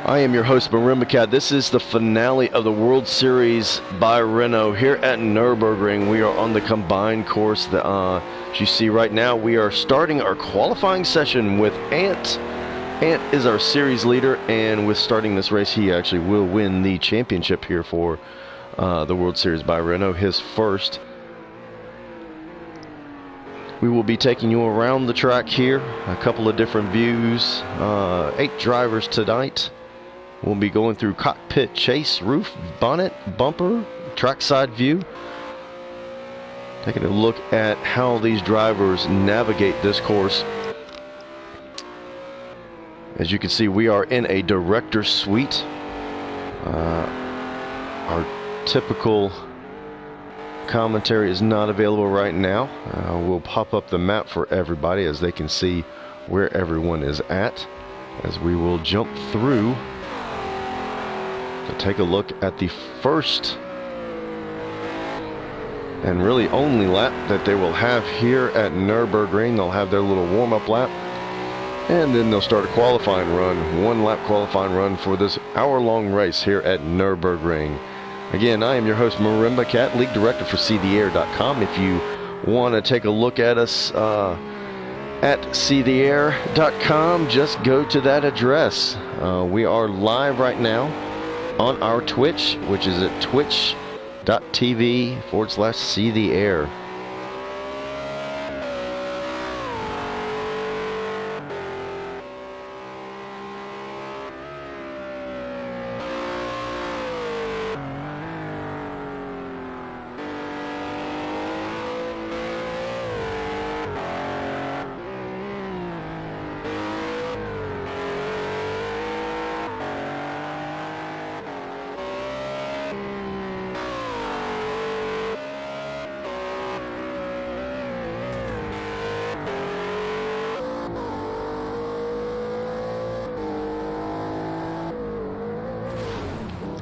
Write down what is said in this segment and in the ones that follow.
I am your host, Marimba. This is the finale of the World Series by Renault here at Nurburgring. We are on the combined course. As you see right now, we are starting our qualifying session with Ant. Ant is our series leader, and with starting this race, he actually will win the championship here for the World Series by Renault, his first. We will be taking you around the track here, a couple of different views, 8 drivers tonight. We'll be going through cockpit, chase, roof, bonnet, bumper, trackside view. Taking a look at how these drivers navigate this course. As you can see, we are in a director's suite. Our typical commentary is not available right now. We'll pop up the map for everybody as they can see where everyone is at, as we will jump through to take a look at the first and really only lap that they will have here at Nurburgring. They'll have their little warm-up lap, and then they'll start a qualifying run, one-lap qualifying run for this hour-long race here at Nurburgring. Again, I am your host, Marimba Cat, League Director for ctheair.com. If you want to take a look at us at ctheair.com, just go to that address. We are live right now on our Twitch, which is at twitch.tv/ctheair.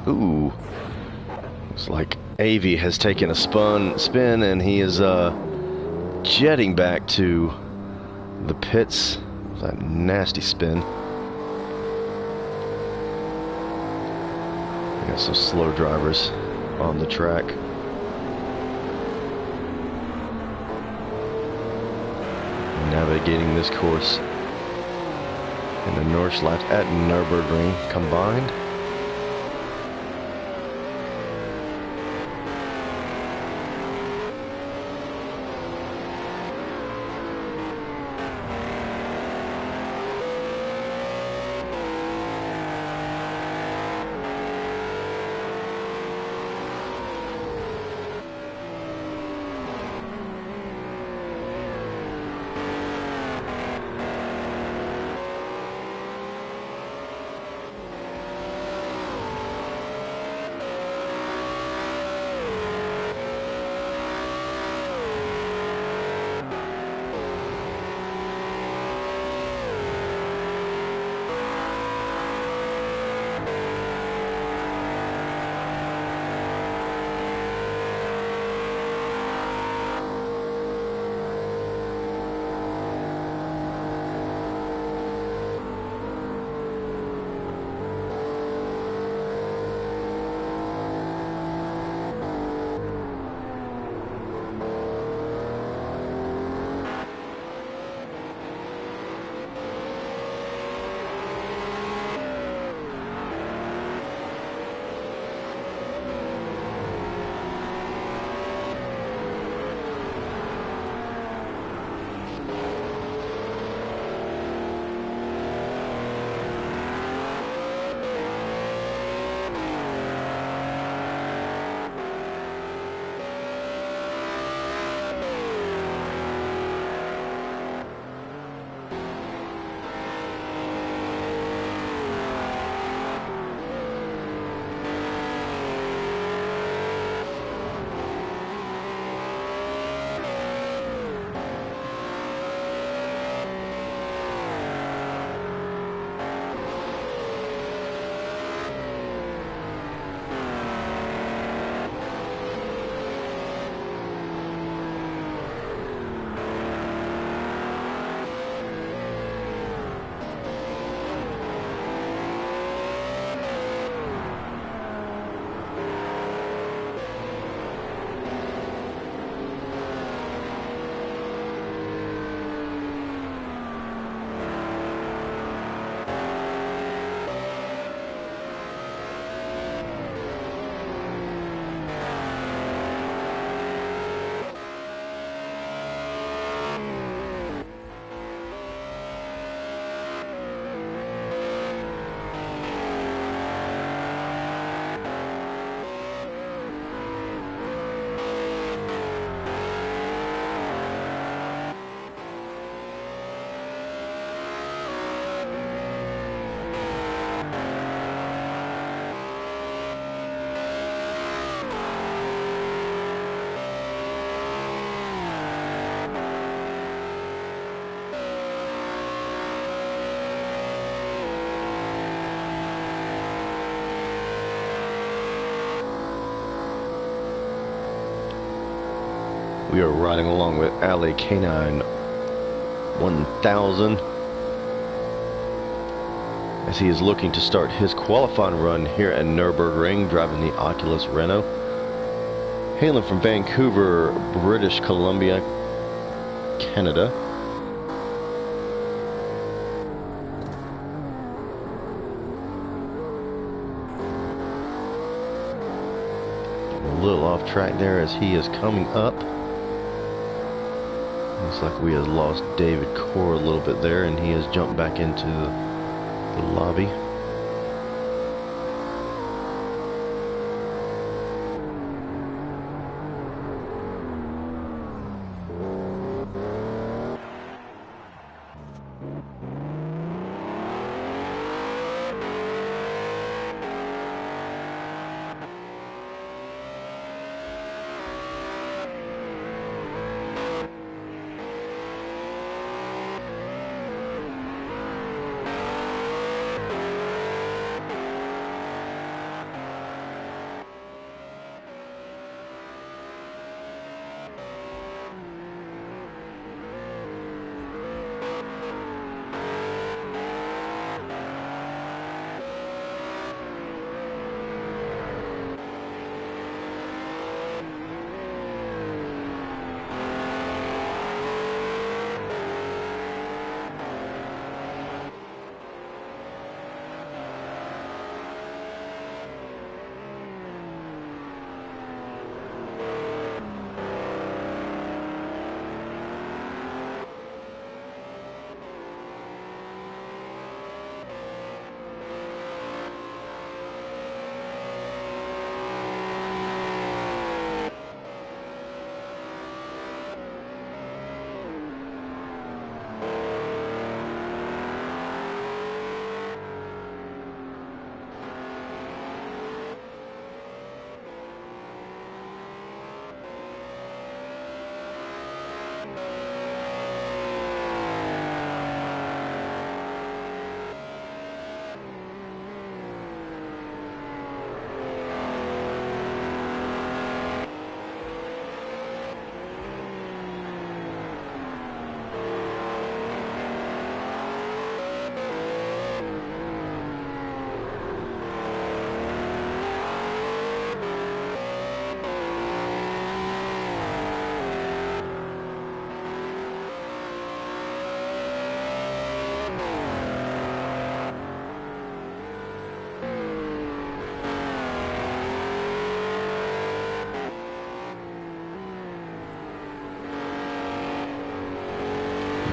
Ooh, looks like Avi has taken a spin, and he is jetting back to the pits. That nasty spin. We got some slow drivers on the track. Navigating this course in the Nordschleife at Nürburgring combined. We are riding along with Alley Canine 1000 as he is looking to start his qualifying run here at Nurburgring, driving the Oculus Renault. Hailing from Vancouver, British Columbia, Canada. A little off track there as he is coming up. Looks like we have lost David Core a little bit there, and he has jumped back into the lobby.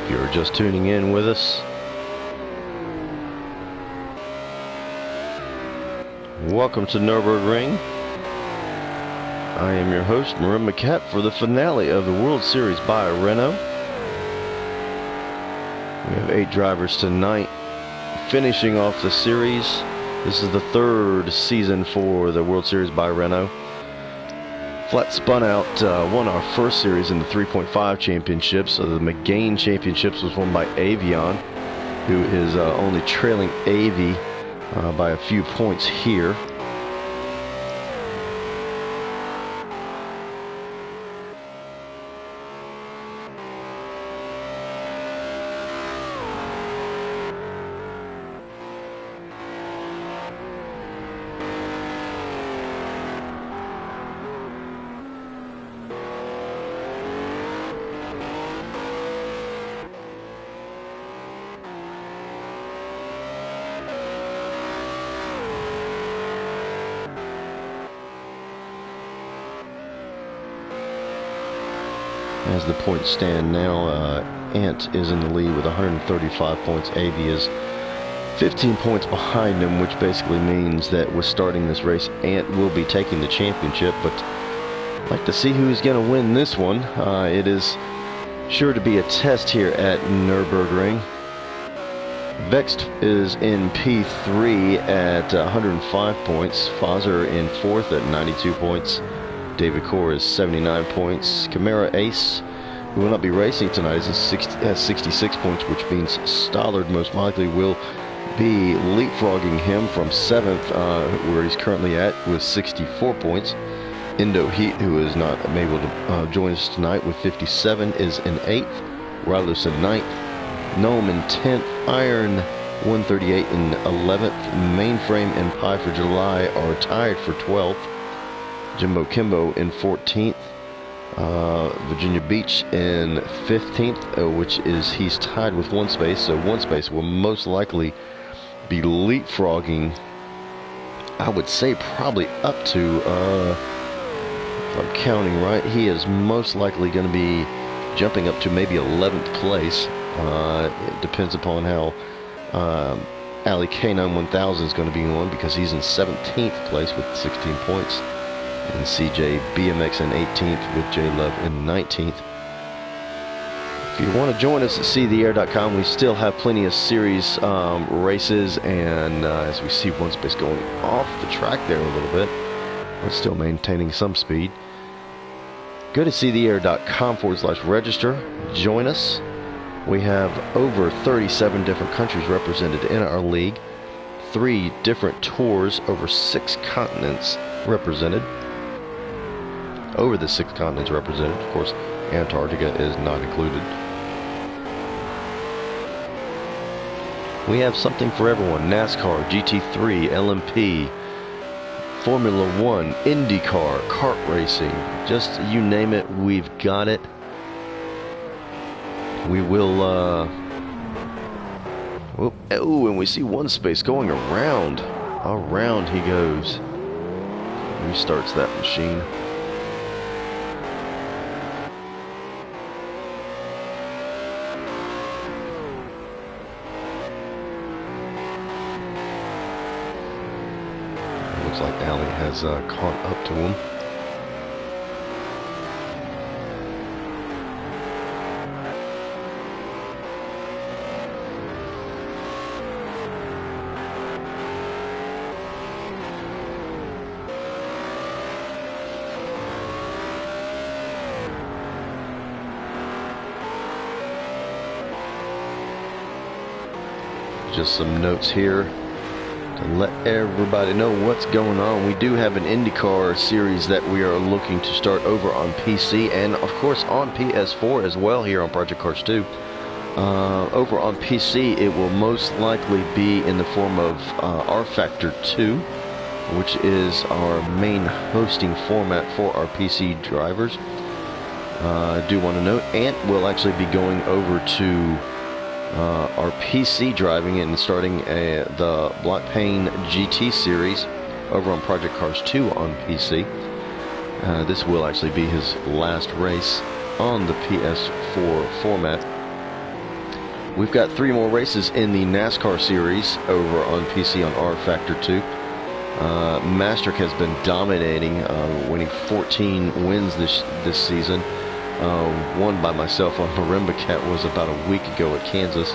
If you're just tuning in with us, welcome to Nurburgring. I am your host, Marin McCat, for the finale of the World Series by Renault. We have 8 drivers tonight finishing off the series. This is the 3rd season for the World Series by Renault. Flat spun out, won our first series in the 3.5 championships. So the McGain championships was won by Avion, who is only trailing Avi by a few points here. As the points stand now, Ant is in the lead with 135 points. Avi is 15 points behind him, which basically means that with starting this race, Ant will be taking the championship. But I'd like to see who's going to win this one. It is sure to be a test here at Nurburgring. Vext is in P3 at 105 points. Fazer in 4th at 92 points. David Core is 79 points. Camara Ace, who will not be racing tonight, has 66 points, which means Stollard most likely will be leapfrogging him from 7th, where he's currently at, with 64 points. Indo Heat, who is not able to join us tonight with 57, is in 8th. Wireless in 9th. Gnome in 10th. Iron 138 in 11th. Mainframe and Pie for July are tied for 12th. Jimbo Kimbo in 14th. Virginia Beach in 15th, which is he's tied with one space, so one space will most likely be leapfrogging, I would say probably up to, if I'm counting right, he is most likely going to be jumping up to maybe 11th place. It depends upon how Ali K91000 is going to be on, because he's in 17th place with 16 points. And CJ BMX in 18th with J Love in 19th. If you want to join us at seetheair.com, we still have plenty of series races, and as we see one space going off the track there a little bit, we're still maintaining some speed. Go to seetheair.com/register. Join us. We have over 37 different countries represented in our league, 3 different tours, over 6 continents represented. Over the 6 continents represented. Of course, Antarctica is not included. We have something for everyone. NASCAR, GT3, LMP, Formula 1, IndyCar, kart racing. Just you name it, we've got it. We will, oh, and we see one space going around. Around he goes. Restarts that machine. Looks like Ali has caught up to him. Just some notes here to let everybody know what's going on. We do have an IndyCar series that we are looking to start over on PC, and of course on PS4 as well here on Project Cars 2. Over on PC, it will most likely be in the form of R Factor 2, which is our main hosting format for our PC drivers. I do want to note, Ant will actually be going over to our PC driving and starting the Block Pain GT series over on Project Cars 2 on PC. This will actually be his last race on the PS4 format. We've got 3 more races in the NASCAR series over on PC on R Factor 2. Mastrick has been dominating, winning 14 wins this season. Won by myself on Marimba Cat was about a week ago at Kansas.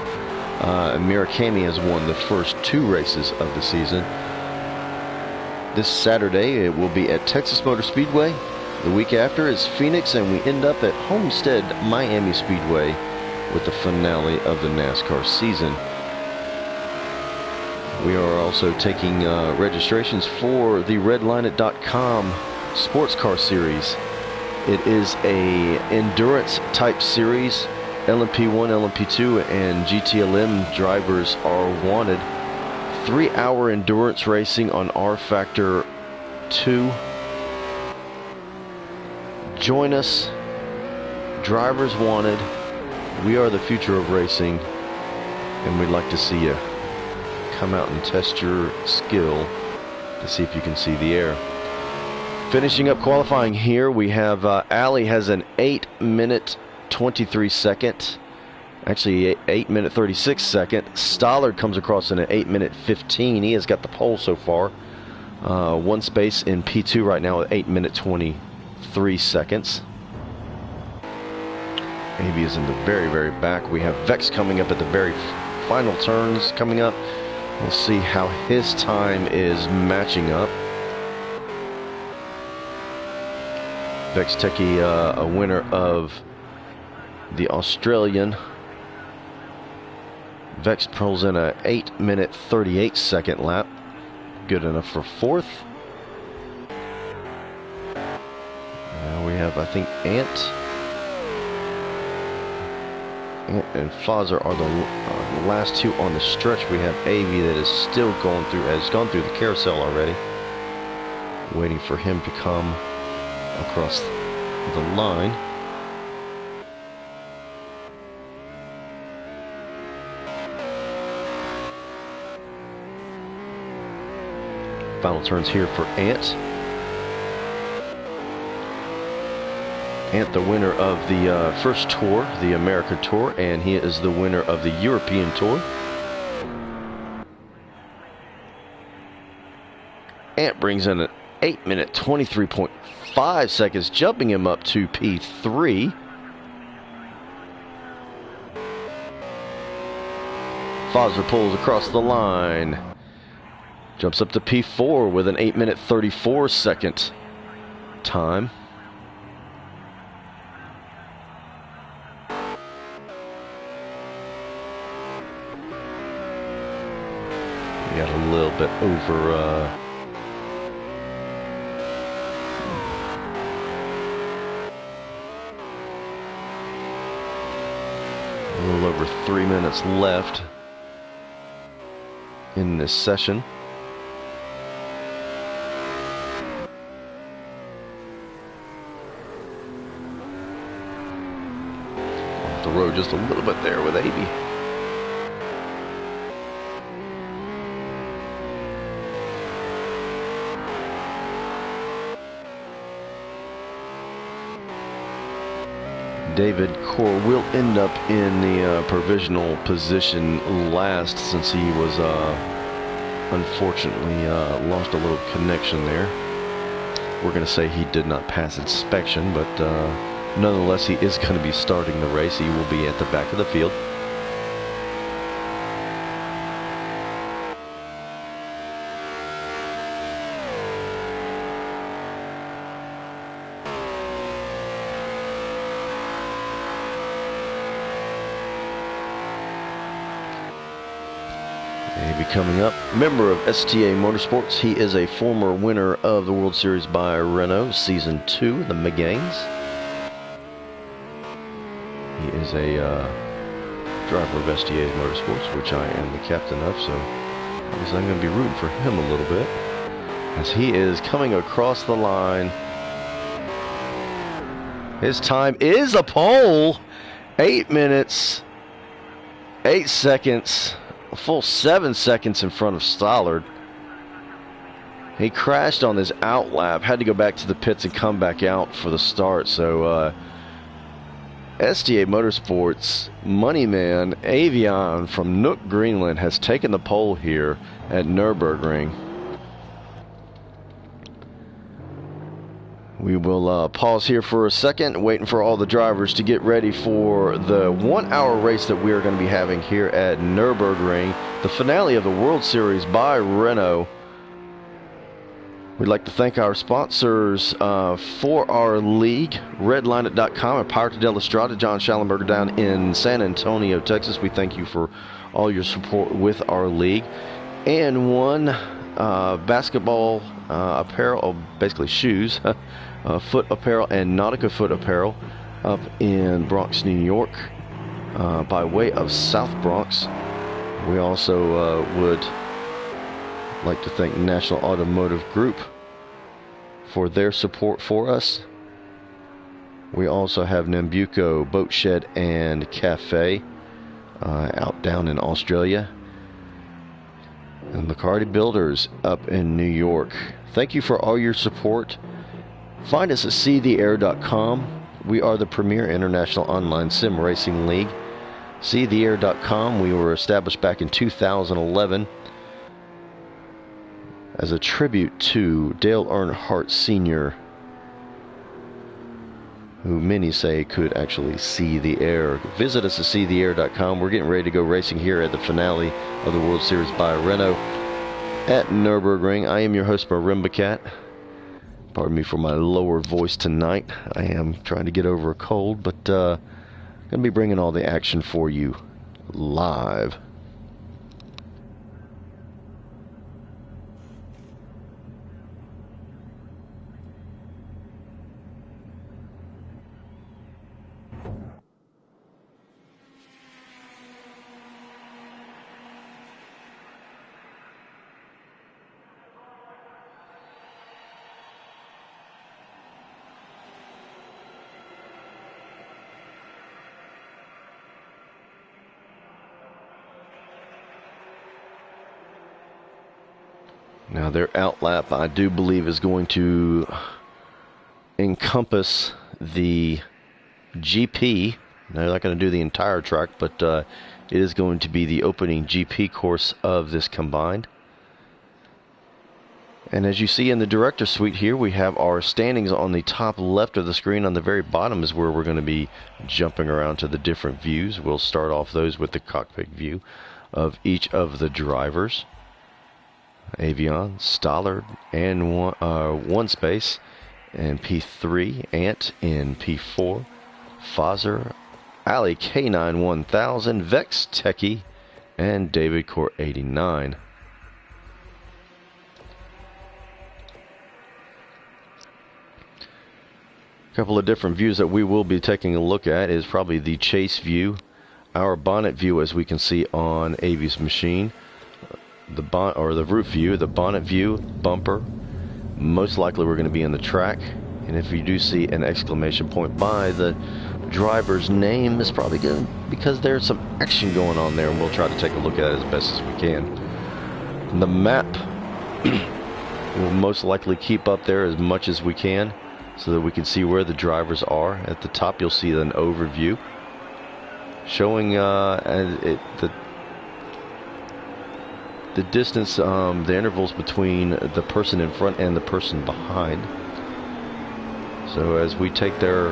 Murakami has won the first 2 races of the season. This Saturday it will be at Texas Motor Speedway. The week after is Phoenix, and we end up at Homestead Miami Speedway with the finale of the NASCAR season. We are also taking registrations for the redlinet.com sports car series. It is a endurance type series. LMP1, LMP2, and GTLM drivers are wanted. 3-hour endurance racing on R Factor 2. Join us. Drivers wanted. We are the future of racing, and we'd like to see you come out and test your skill to see if you can see the air. Finishing up qualifying here, we have Ali has an 8-minute 23 second, actually 8-minute 36 second. Stollard comes across in an 8-minute 15. He has got the pole so far. One space in P2 right now with 8-minute 23 seconds. Avey is in the very, very back. We have Vex coming up at the very final turns coming up. We'll see how his time is matching up. Vex Techie, a winner of the Australian. Vex pulls in a 8-minute 38 second lap. Good enough for 4th. have, I think, Ant and Fozzer are the last two on the stretch. We have AV that is still going through, has gone through the carousel already. Waiting for him to come across the line. Final turns here for Ant. Ant, the winner of the first tour, the American Tour, and he is the winner of the European Tour. Ant brings in an 8-minute 23.5 seconds, jumping him up to P3. Fozzer pulls across the line. Jumps up to P4 with an 8-minute 34 second time. We got a little bit over a little over 3 minutes left in this session. Off the road just a little bit there with AB. David Core will end up in the provisional position last, since he was unfortunately lost a little connection there. We're going to say he did not pass inspection, but nonetheless he is going to be starting the race. He will be at the back of the field. Coming up, member of STA Motorsports. He is a former winner of the World Series by Renault Season 2, the Meganes. He is a driver of STA Motorsports, which I am the captain of, so obviously I'm going to be rooting for him a little bit as he is coming across the line. His time is a pole. 8 minutes, 8 seconds. A full 7 seconds in front of Stollard. He crashed on his out lap, had to go back to the pits and come back out for the start. So STA Motorsports moneyman Avion from Nook, Greenland has taken the pole here at Nurburgring. We will pause here for a second, waiting for all the drivers to get ready for the 1 hour race that we are going to be having here at Nurburgring, the finale of the World Series by Renault. We'd like to thank our sponsors for our league, redlinet.com and Power to Del Estrada, John Schallenberger down in San Antonio, Texas. We thank you for all your support with our league. And one basketball apparel, basically shoes, foot apparel and Nautica foot apparel up in Bronx, New York, by way of South Bronx. We also would like to thank National Automotive Group for their support for us. We also have Nambucco Boat Shed and Cafe out down in Australia, and Licardi Builders up in New York. Thank you for all your support. Find us at seetheair.com. We are the premier international online sim racing league. Seetheair.com. We were established back in 2011 as a tribute to Dale Earnhardt Sr., who many say could actually see the air. Visit us at seetheair.com. We're getting ready to go racing here at the finale of the World Series by Renault at Nürburgring. I am your host, Marimba Cat. Pardon me for my lower voice tonight. I am trying to get over a cold, but going to be bringing all the action for you live. Now their outlap, I do believe, is going to encompass the GP. They're not going to do the entire track, but it is going to be the opening GP course of this combined. And as you see in the director suite here, we have our standings on the top left of the screen. On the very bottom is where we're going to be jumping around to the different views. We'll start off those with the cockpit view of each of the drivers. Avion, Stollard, and one space, and P3, Ant in P4, Fozzer, Ali K9 1000, Vex Techie, and David Core 89. A couple of different views that we will be taking a look at is probably the chase view, our bonnet view as we can see on Avi's machine, the roof view, the bonnet view, bumper. Most likely we're going to be in the track, and if you do see an exclamation point by the driver's name, it's probably good because there's some action going on there, and we'll try to take a look at it as best as we can. The map will most likely keep up there as much as we can so that we can see where the drivers are. At the top you'll see an overview showing the distance, the intervals between the person in front and the person behind. So as we take their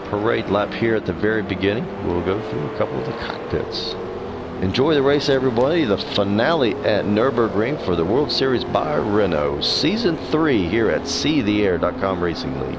parade lap here at the very beginning, we'll go through a couple of the cockpits. Enjoy the race, everybody. The finale at Nurburgring for the World Series by Renault. Season 3 here at SeeTheAir.com Racing League.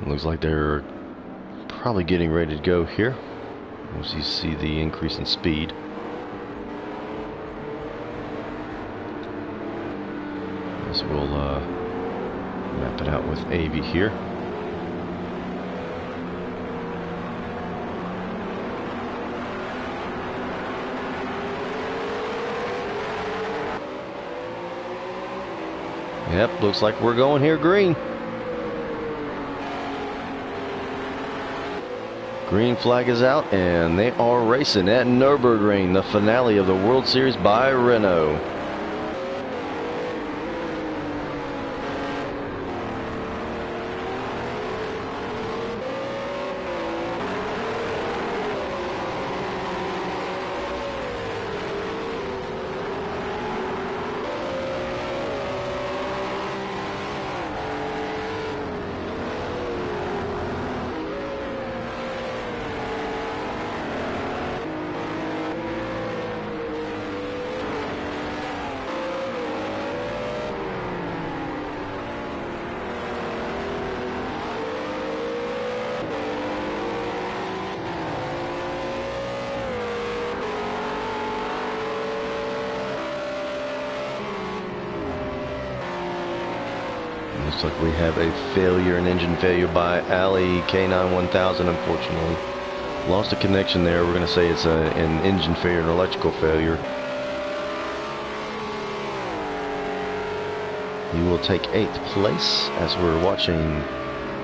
Looks like they're probably getting ready to go here. As you see the increase in speed. So we'll map it out with Avi here. Yep, looks like we're going here green. Green flag is out, and they are racing at Nurburgring, the finale of the World Series by Renault. Looks like we have a failure, an engine failure by Alley K91000, unfortunately. Lost a connection there. We're going to say it's an engine failure, an electrical failure. He will take 8th place as we're watching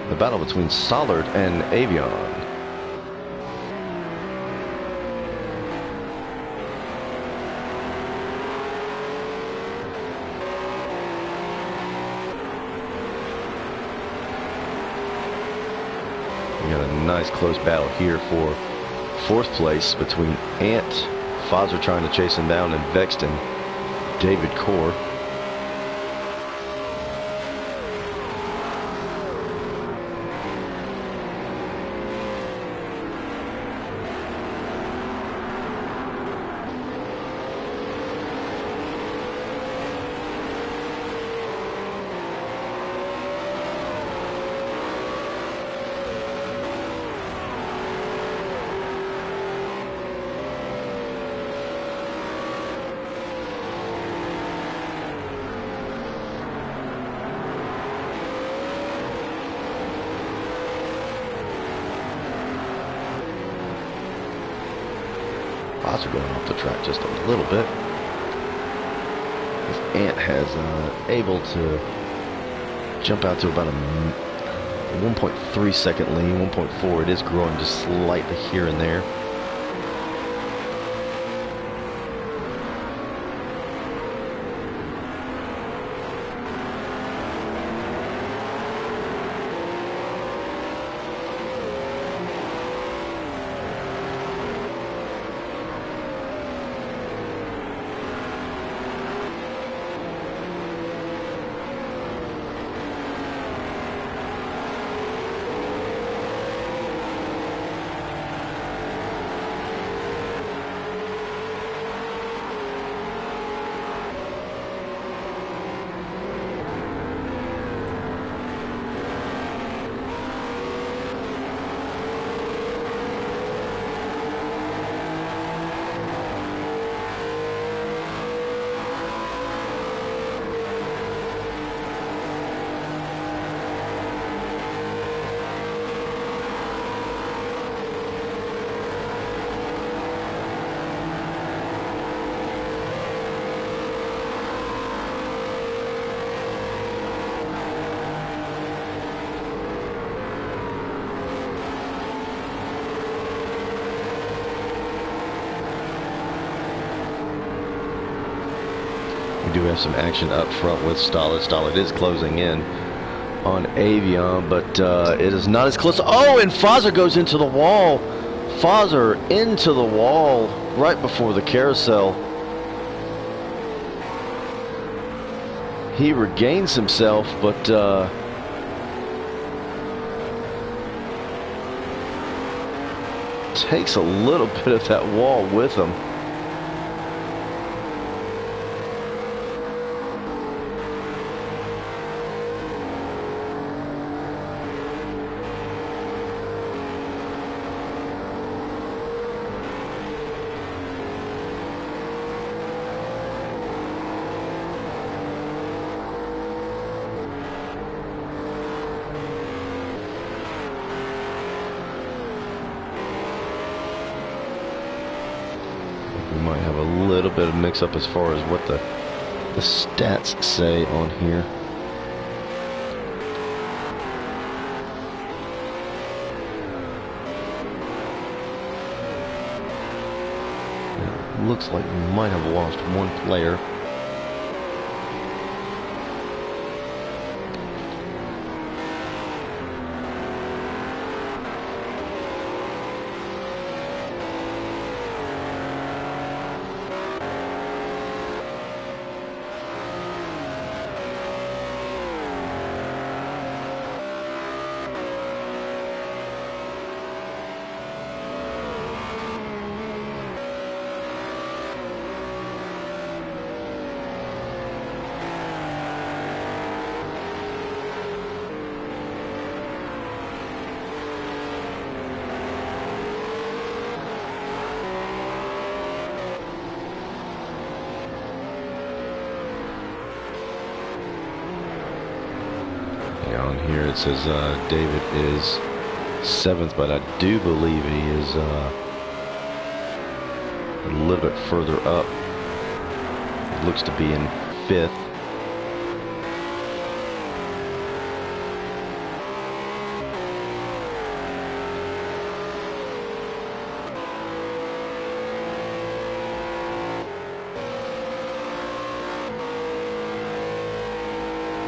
the battle between Sollard and Avion. We got a nice close battle here for 4th place between Ant, Fozzer trying to chase him down, and Vexton, David Core. Fozzer going off the track just a little bit. His Ant has able to jump out to about a 1.3 second lead, 1.4. It is growing just slightly here and there. We do have some action up front with Stollard. Stollard is closing in on Avion, but it is not as close. Oh, and Fozzer goes into the wall. Fozzer into the wall right before the carousel. He regains himself, but takes a little bit of that wall with him. We might have a little bit of mix-up as far as what the stats say on here. It looks like we might have lost one player. On here it says David is 7th, but I do believe he is a little bit further up. It looks to be in 5th.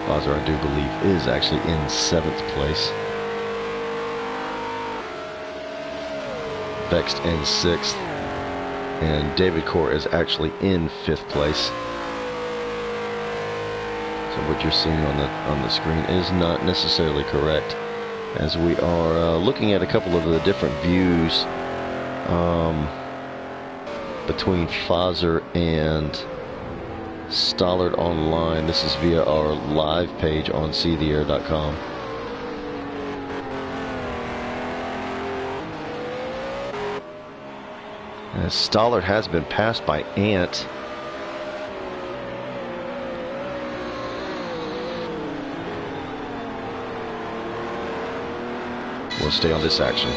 Bowser, I do believe, is actually in 7th place. Vexed in 6th. And David Core is actually in 5th place. So what you're seeing on the screen is not necessarily correct, as we are looking at a couple of the different views between Fazer and Stollard Online. This is via our live page on seetheair.com. As Stollard has been passed by Ant. We'll stay on this action.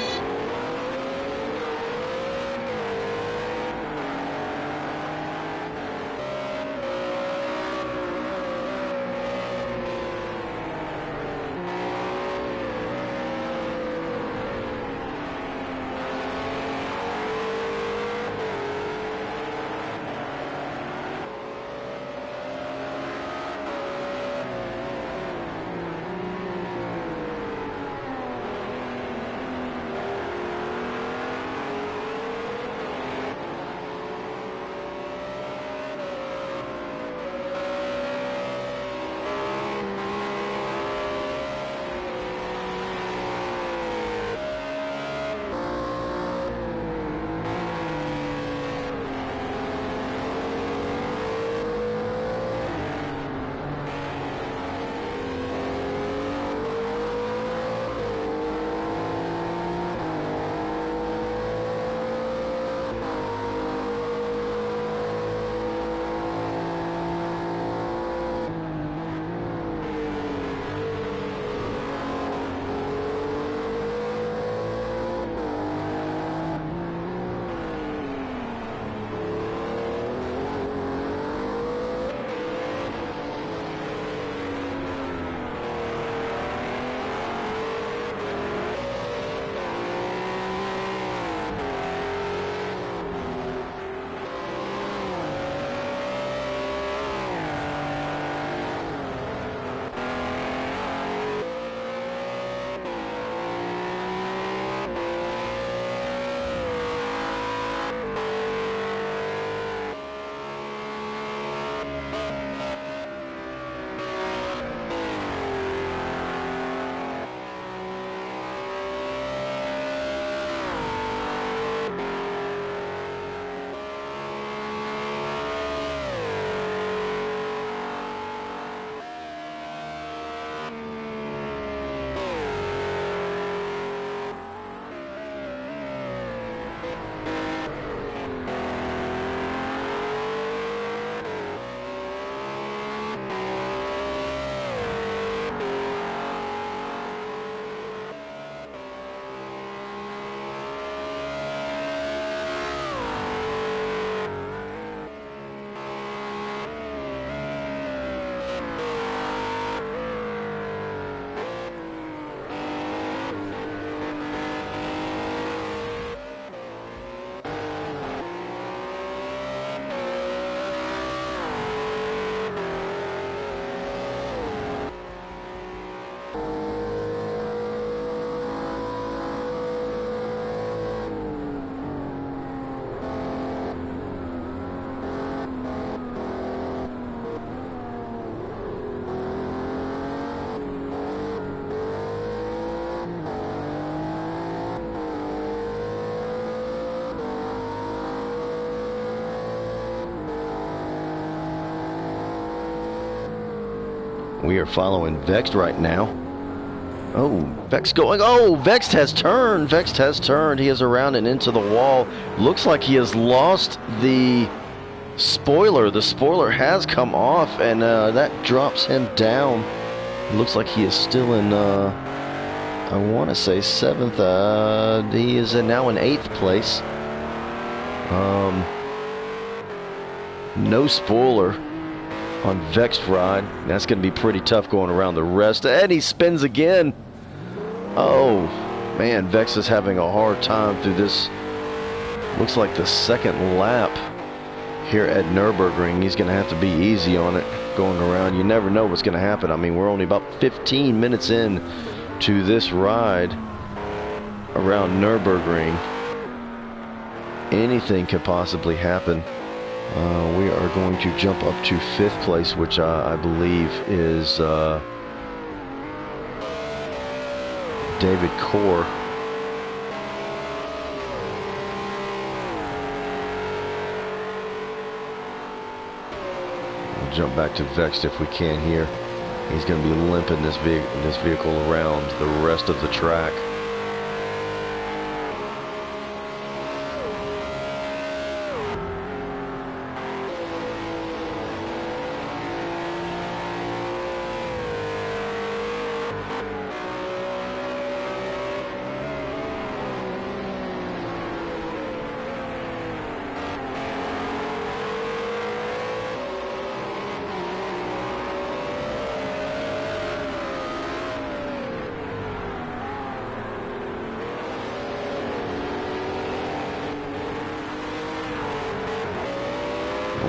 We are following Vexed right now. Oh, Vexed going. Oh, Vexed has turned. Vexed has turned. He is around and into the wall. Looks like he has lost the spoiler. The spoiler has come off, and that drops him down Looks like he is still in, I want to say 7th. He is now in 8th place. No spoiler on Vex's ride. That's going to be pretty tough going around the rest. And he spins again. Oh, man, Vex is having a hard time through this. Looks like the second lap here at Nurburgring. He's going to have to be easy on it going around. You never know what's going to happen. I mean, we're only about 15 minutes in to this ride around Nurburgring. Anything could possibly happen. We are going to jump up to 5th place, which I believe is David Core. We'll jump back to Vex if we can here. He's going to be limping this vehicle around the rest of the track.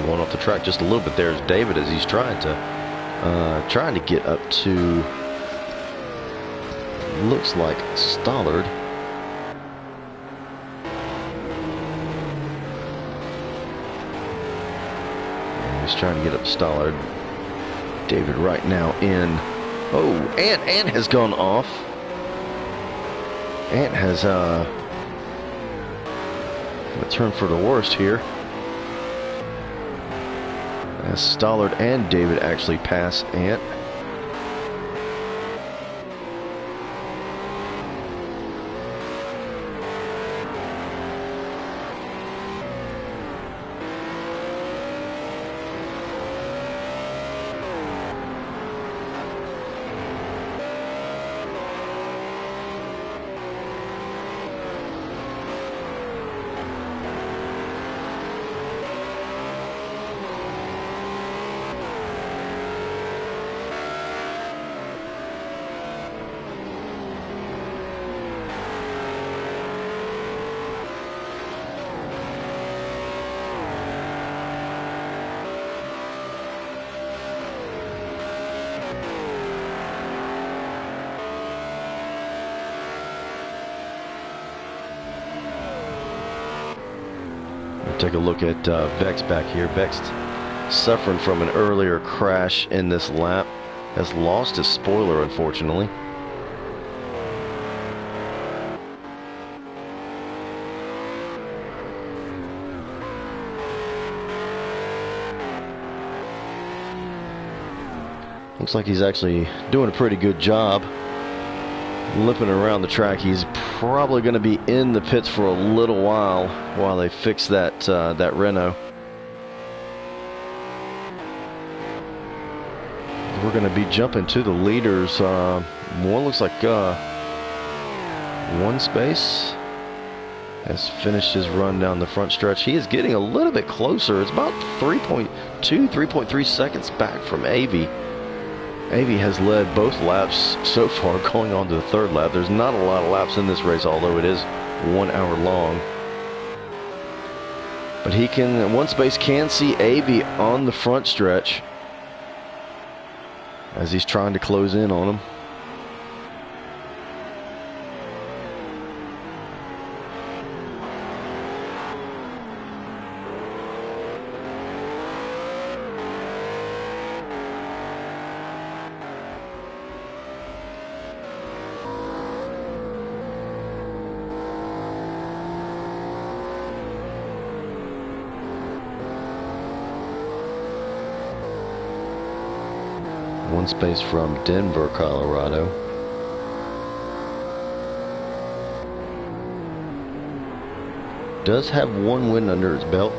Going off the track just a little bit. There's David as he's trying to get up to, looks like Stollard. And he's trying to get up to Stollard. David right now in. Oh, Ant has gone off. Ant has a turn for the worst here. As Stollard and David actually pass Ant. Take a look at Vex back here. Vex, suffering from an earlier crash in this lap, has lost his spoiler, unfortunately. Looks like he's actually doing a pretty good job limping around the track. He's probably going to be in the pits for a little while they fix that that Renault. We're going to be jumping to the leaders. One looks like One Space has finished his run down the front stretch. He is getting a little bit closer. It's about 3.2, 3.3 seconds back from Avey. Avey has led both laps so far, going on to the third lap. There's not a lot of laps in this race, although it is 1 hour long. But he can, One Space can see Avey on the front stretch as he's trying to close in on him. One Space from Denver, Colorado. Does have one win under his belt.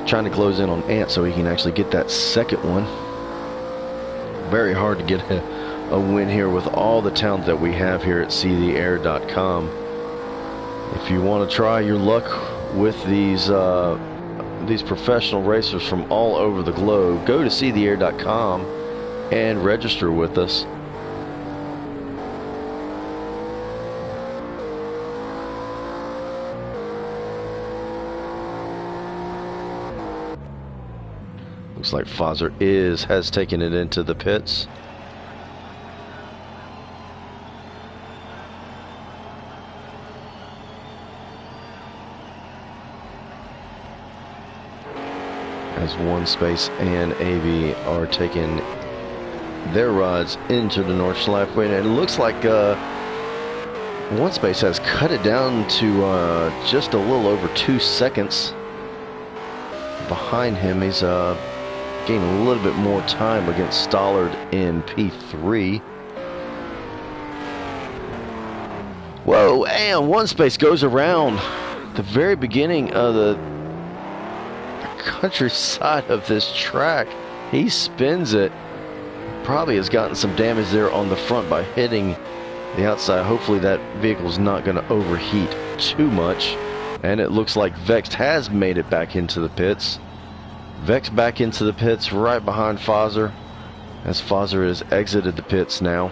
Trying to close in on Ant so he can actually get that second one. Very hard to get a win here with all the talent that we have here at seetheair.com. If you want to try your luck with these professional racers from all over the globe, go to seetheair.com and register with us. Looks like Fazzer has taken it into the pits. As One Space and AV are taking their rods into the North Schlafly, and it looks like One Space has cut it down to just a little over 2 seconds behind him. He's gaining a little bit more time against Stollard in P3. Whoa, and One Space goes around the very beginning of the countryside of this track. He spins it. Probably has gotten some damage there on the front by hitting the outside. Hopefully that vehicle's not going to overheat too much. And it looks like Vexed has made it back into the pits. Vex back into the pits right behind Fazzer, as Fazzer has exited the pits now.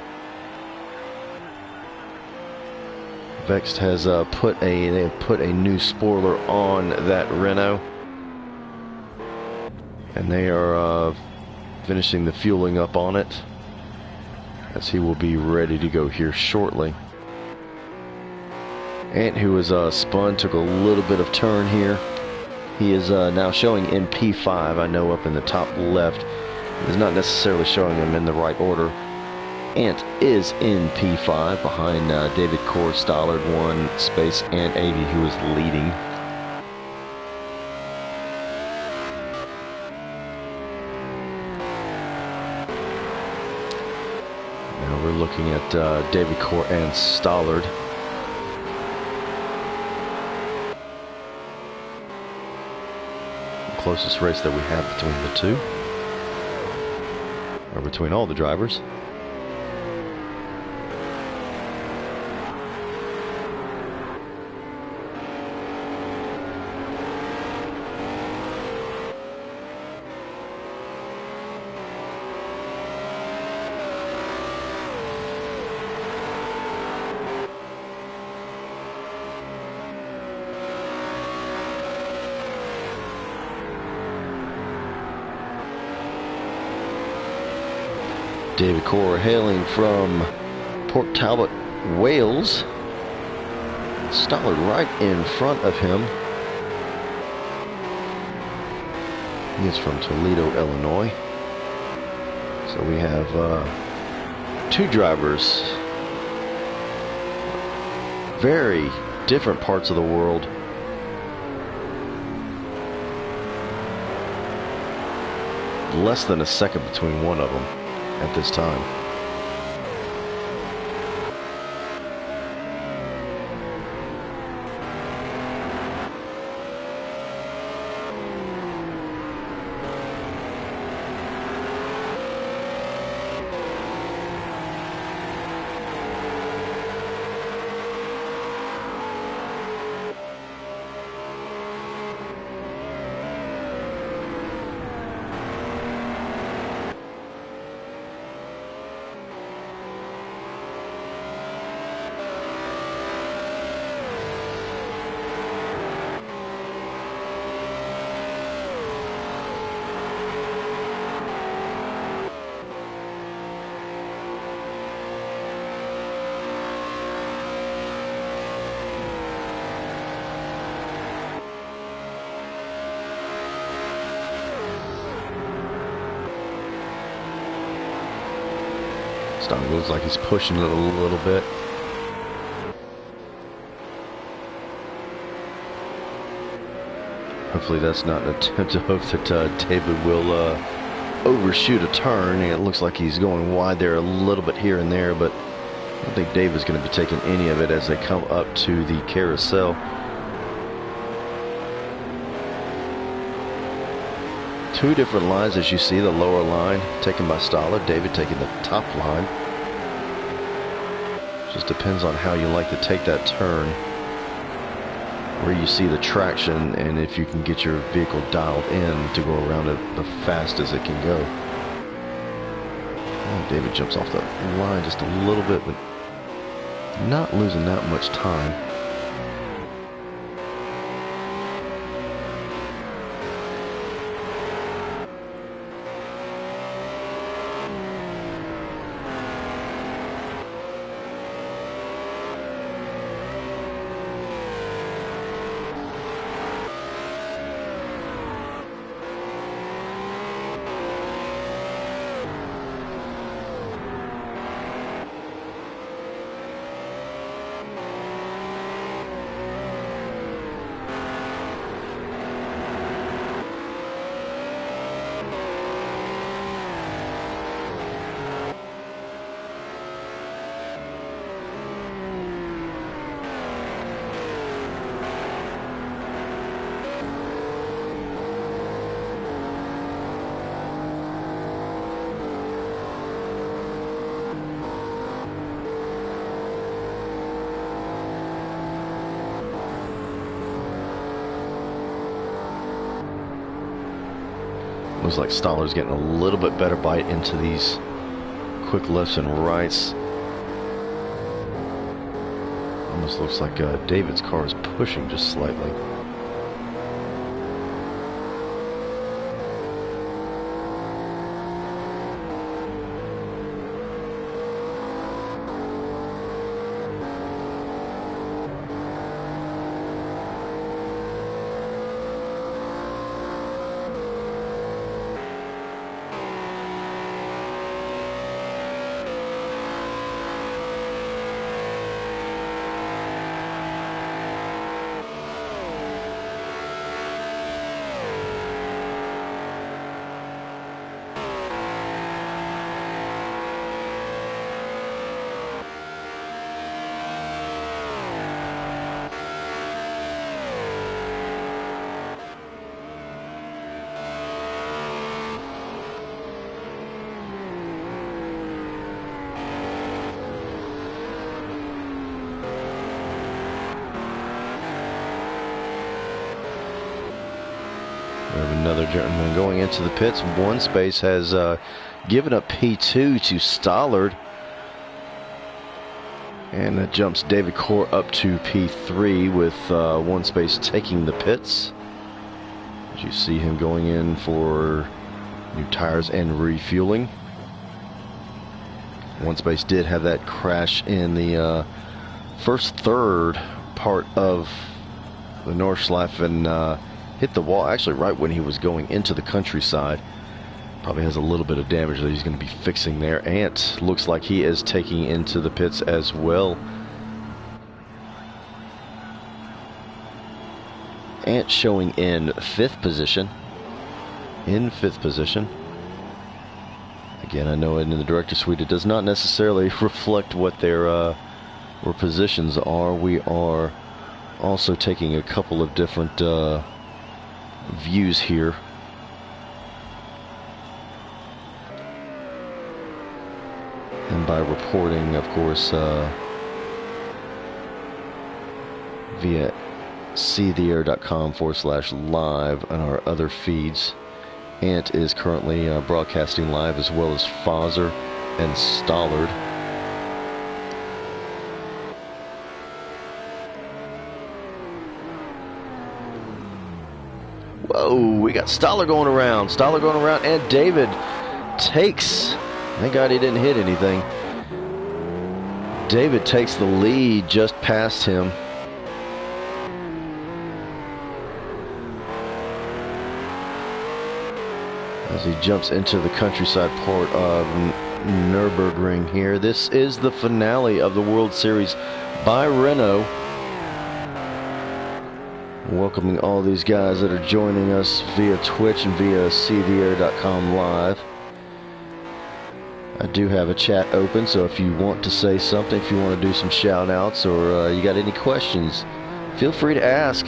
Vex has put a new spoiler on that Renault, and they are finishing the fueling up on it, as he will be ready to go here shortly. Ant, who was spun, took a little bit of turn here. He is now showing in P5, I know, up in the top left. It's not necessarily showing him in the right order. Ant is in P5 behind David Core, Stollard, One Space, and 80, who is leading. Now we're looking at David Core and Stollard. Closest race that we have between the two, or between all the drivers. David Core hailing from Port Talbot, Wales. Stollard right in front of him. He is from Toledo, Illinois. So we have two drivers, very different parts of the world. Less than a second between one of them at this time. Stollard looks like he's pushing it a little bit. Hopefully that's not an attempt to hope that David will overshoot a turn. It looks like he's going wide there a little bit here and there, but I don't think David's going to be taking any of it as they come up to the carousel. Two different lines, as you see. The lower line taken by Stoller, David taking the top line. Just depends on how you like to take that turn, where you see the traction, and if you can get your vehicle dialed in to go around it the fastest it can go. Oh, David jumps off the line just a little bit, but not losing that much time. Looks like Stoller's getting a little bit better bite into these quick lefts and rights. Almost looks like David's car is pushing just slightly. We have another gentleman going into the pits. One space has given up P2 to Stollard. And that jumps David Core up to P3 with one space taking the pits. As you see him going in for new tires and refueling. One space did have that crash in the first third part of the Nordschleife, hit the wall actually right when he was going into the countryside. Probably has a little bit of damage that he's going to be fixing there. Ant looks like he is taking into the pits as well. Ant showing in fifth position. Again, I know in the director suite it does not necessarily reflect what their positions are. We are also taking a couple of different views here. And by reporting, of course, via seetheair.com/live and our other feeds. Ant is currently broadcasting live, as well as Fozzer and Stollard. Whoa, we got Stoller going around. And David takes... Thank God he didn't hit anything. David takes the lead just past him. As he jumps into the countryside part of Nurburgring here. This is the finale of the World Series by Renault. Welcoming all these guys that are joining us via Twitch and via seetheair.com live. I do have a chat open, so if you want to say something, if you want to do some shout outs, or you got any questions, feel free to ask.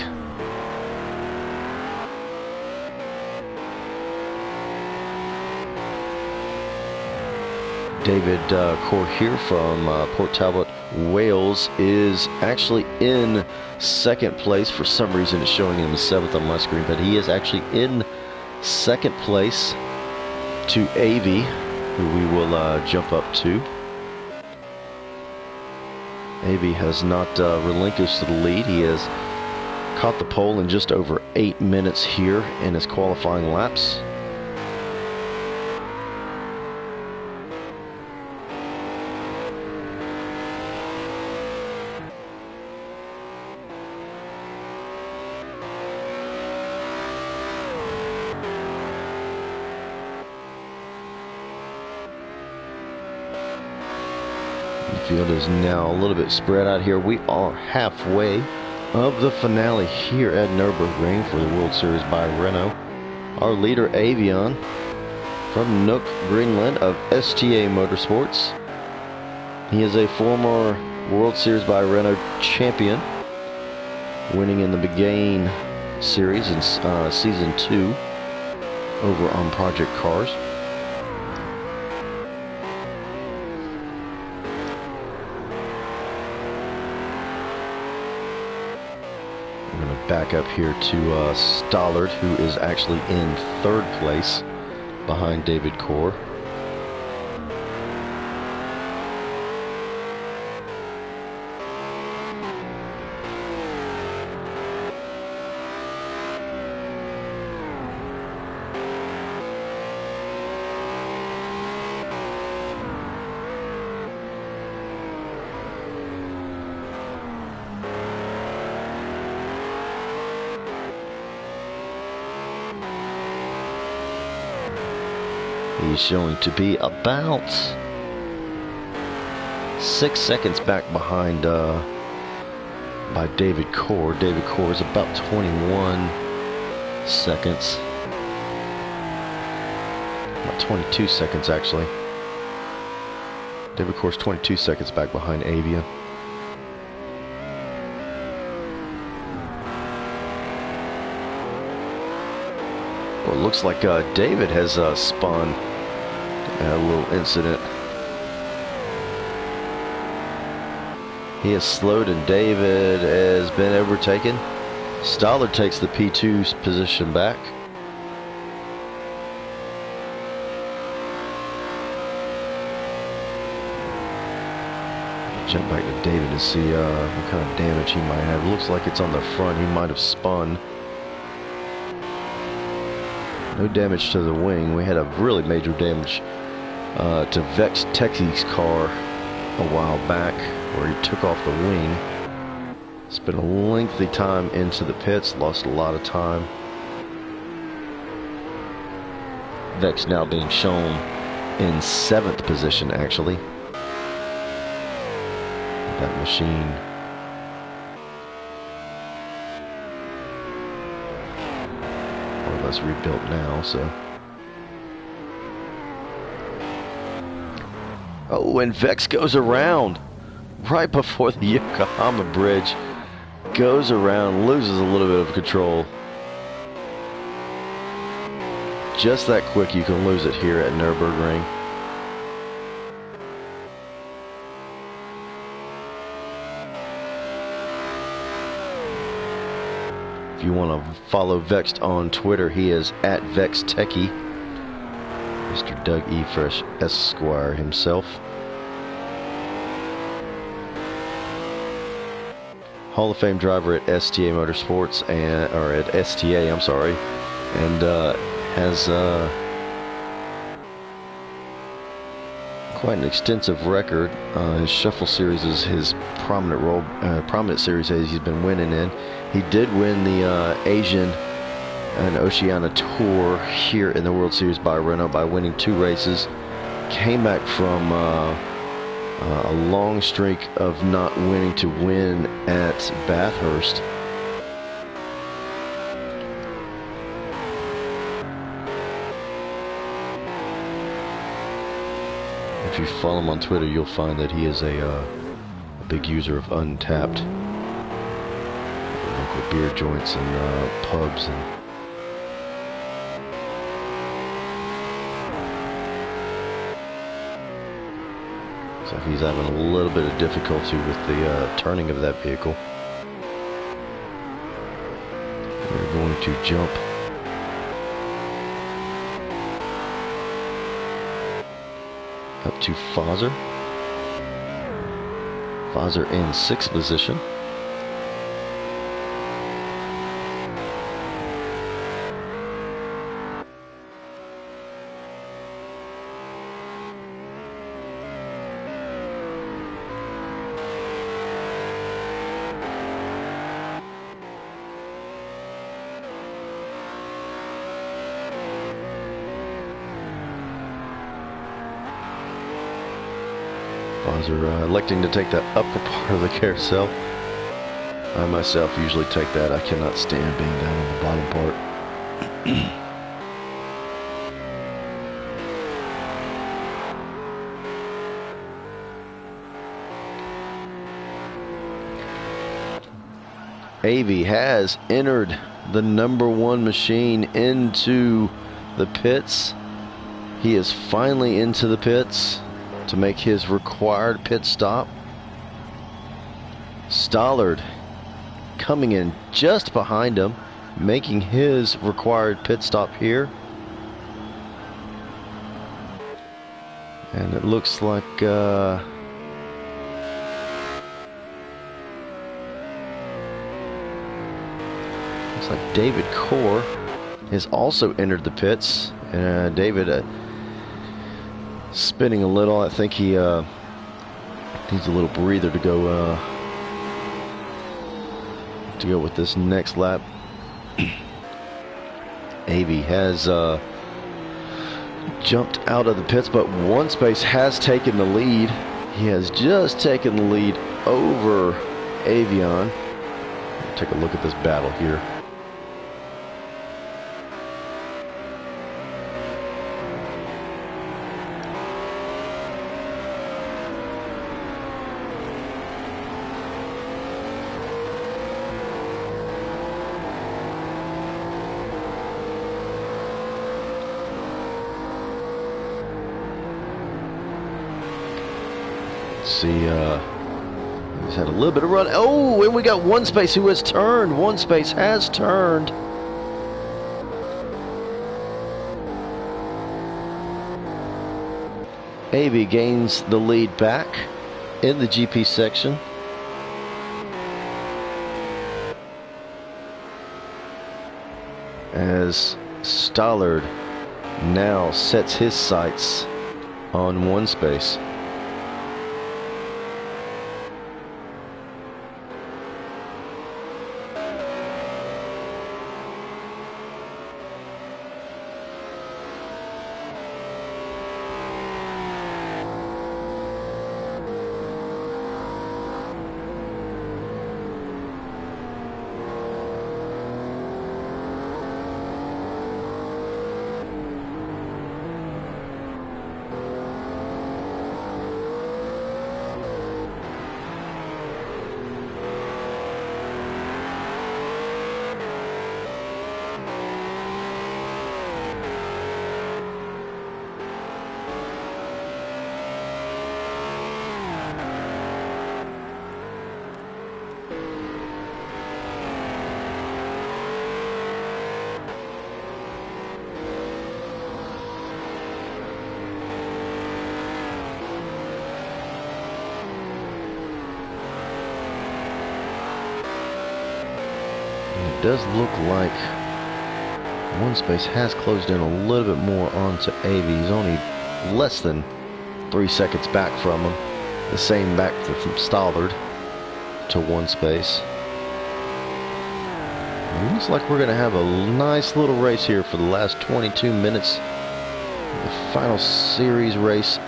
David Corr here from Port Talbot, Wales, is actually in second place. For some reason it's showing him 7th on my screen, but he is actually in second place to Avi, who we will jump up to. Avi has not relinquished the lead. He has caught the pole in just over 8 minutes here in his qualifying laps. The field is now a little bit spread out here. We are halfway of the finale here at Nurburgring for the World Series by Renault. Our leader, Avion, from Nook, Greenland of STA Motorsports. He is a former World Series by Renault champion, winning in the Begane Series in Season 2 over on Project Cars. Back up here to Stollard, who is actually in 3rd place behind David Corr. He's showing to be about 6 seconds back behind by David Corr. David Corr is about 21 seconds. About 22 seconds, actually. David Corr's 22 seconds back behind Avian. Well, it looks like David has spun. A little incident. He has slowed and David has been overtaken. Stollard takes the P2's position back. Jump back to David to see what kind of damage he might have. It looks like it's on the front. He might have spun. No damage to the wing. We had a really major damage to Vex Techie's car a while back, where he took off the wing. Spent a lengthy time into the pits, lost a lot of time. Vex now being shown in 7th position, actually. That machine more or less rebuilt now, so. Oh, and Vex goes around right before the Yokohama Bridge. Goes around, loses a little bit of control. Just that quick, you can lose it here at Nurburgring. If you want to follow Vex on Twitter, he is at VexTechie. Mr. Doug E. Fresh Esquire himself. Hall of Fame driver at STA Motorsports, or at STA, I'm sorry, and has quite an extensive record. His Shuffle Series is his prominent series that he's been winning in. He did win the Asian and Oceania Tour here in the World Series by Renault by winning 2 races. Came back from a long streak of not winning to win at Bathurst. If you follow him on Twitter, you'll find that he is a big user of Untapped, local beer joints and pubs and Looks like he's having a little bit of difficulty with the turning of that vehicle. We're going to jump up to Fozzer. Fozzer in 6th position. Fozzer electing to take the upper part of the carousel. I myself usually take that. I cannot stand being down on the bottom part. Avey has entered the #1 machine into the pits. He is finally into the pits to make his required pit stop. Stollard coming in just behind him, making his required pit stop here. And it looks like David Core has also entered the pits. David spinning a little. I think he needs a little breather to go with this next lap. Avey has jumped out of the pits, but one space has taken the lead. He has just taken the lead over Avion. Take a look at this battle here. See, he's had a little bit of run. Oh, and we got one space who has turned. One space has turned. Avey gains the lead back in the GP section. As Stollard now sets his sights on one space. It does look like one space has closed in a little bit more onto Avey. He's only less than 3 seconds back from him. The same back from Stollard to one space. It looks like we're going to have a nice little race here for the last 22 minutes. The final series race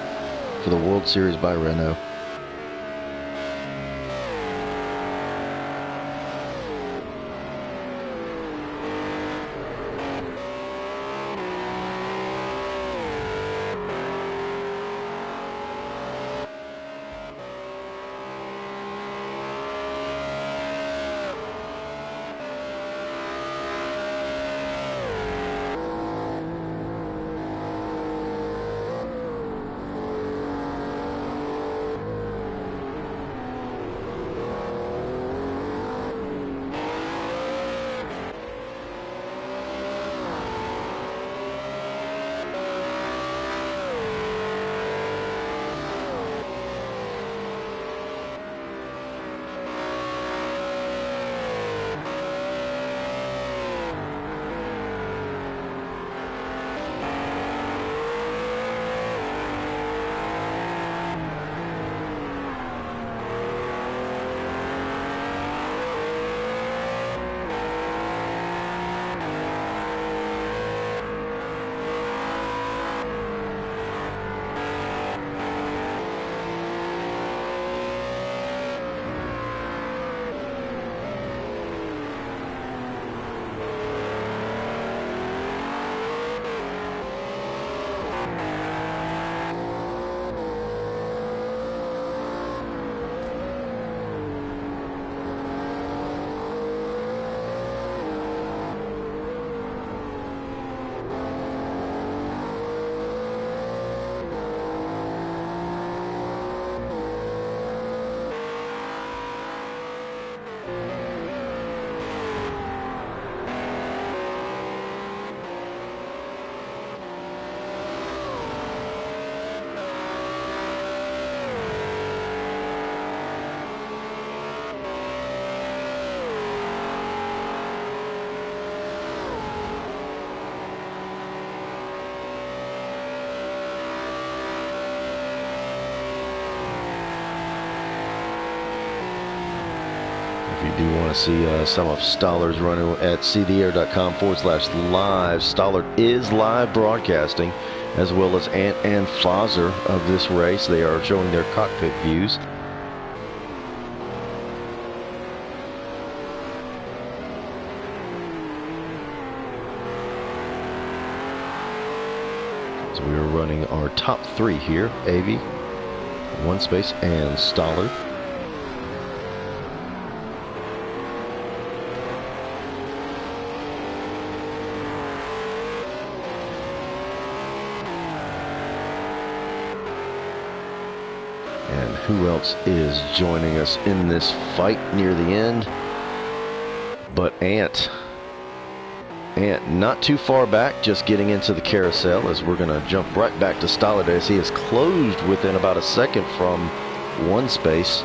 for the World Series by Renault. do want to see some of Stoller's running at ctheair.com/live. Stoller is live broadcasting, as well as Ant and Fozzer of this race. They are showing their cockpit views. So we are running our top three here: Avi, One Space, and Stoller. And who else is joining us in this fight near the end? But Ant. Ant not too far back, just getting into the carousel, as we're going to jump right back to Stoller as he is closed within about a second from One Space.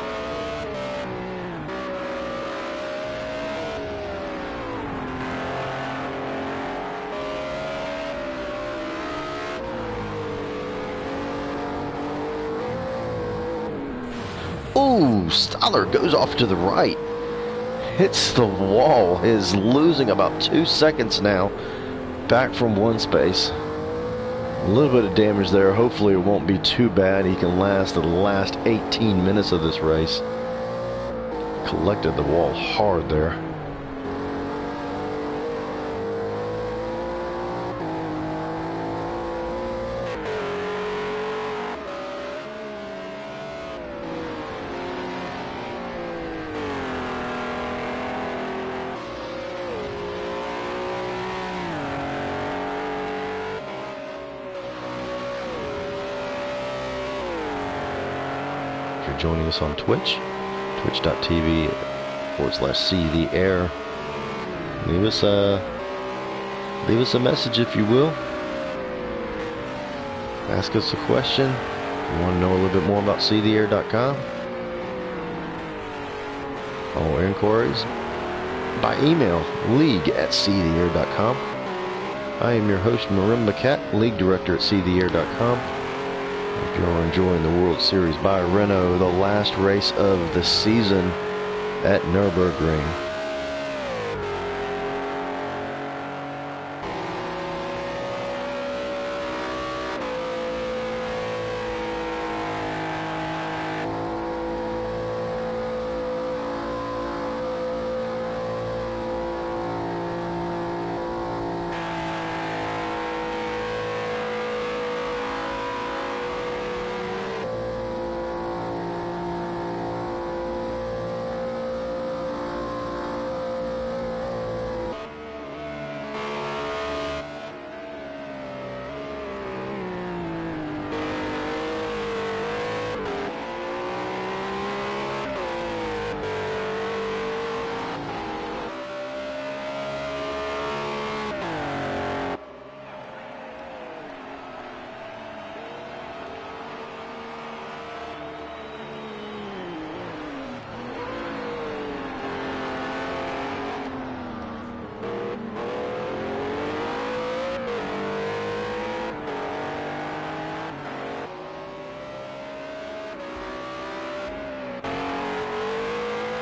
Ooh, Stoller goes off to the right. Hits the wall. Is losing about 2 seconds now. Back from One Space. A little bit of damage there. Hopefully it won't be too bad. He can last the last 18 minutes of this race. Collected the wall hard there. Joining us on Twitch, twitch.tv/ctheair. Leave us a message if you will. Ask us a question. If you want to know a little bit more about ctheair.com. All inquiries by email, league@ctheair.com. I am your host, Marimba Cat, League Director at ctheair.com. If you're enjoying the World Series by Renault, the last race of the season at Nurburgring.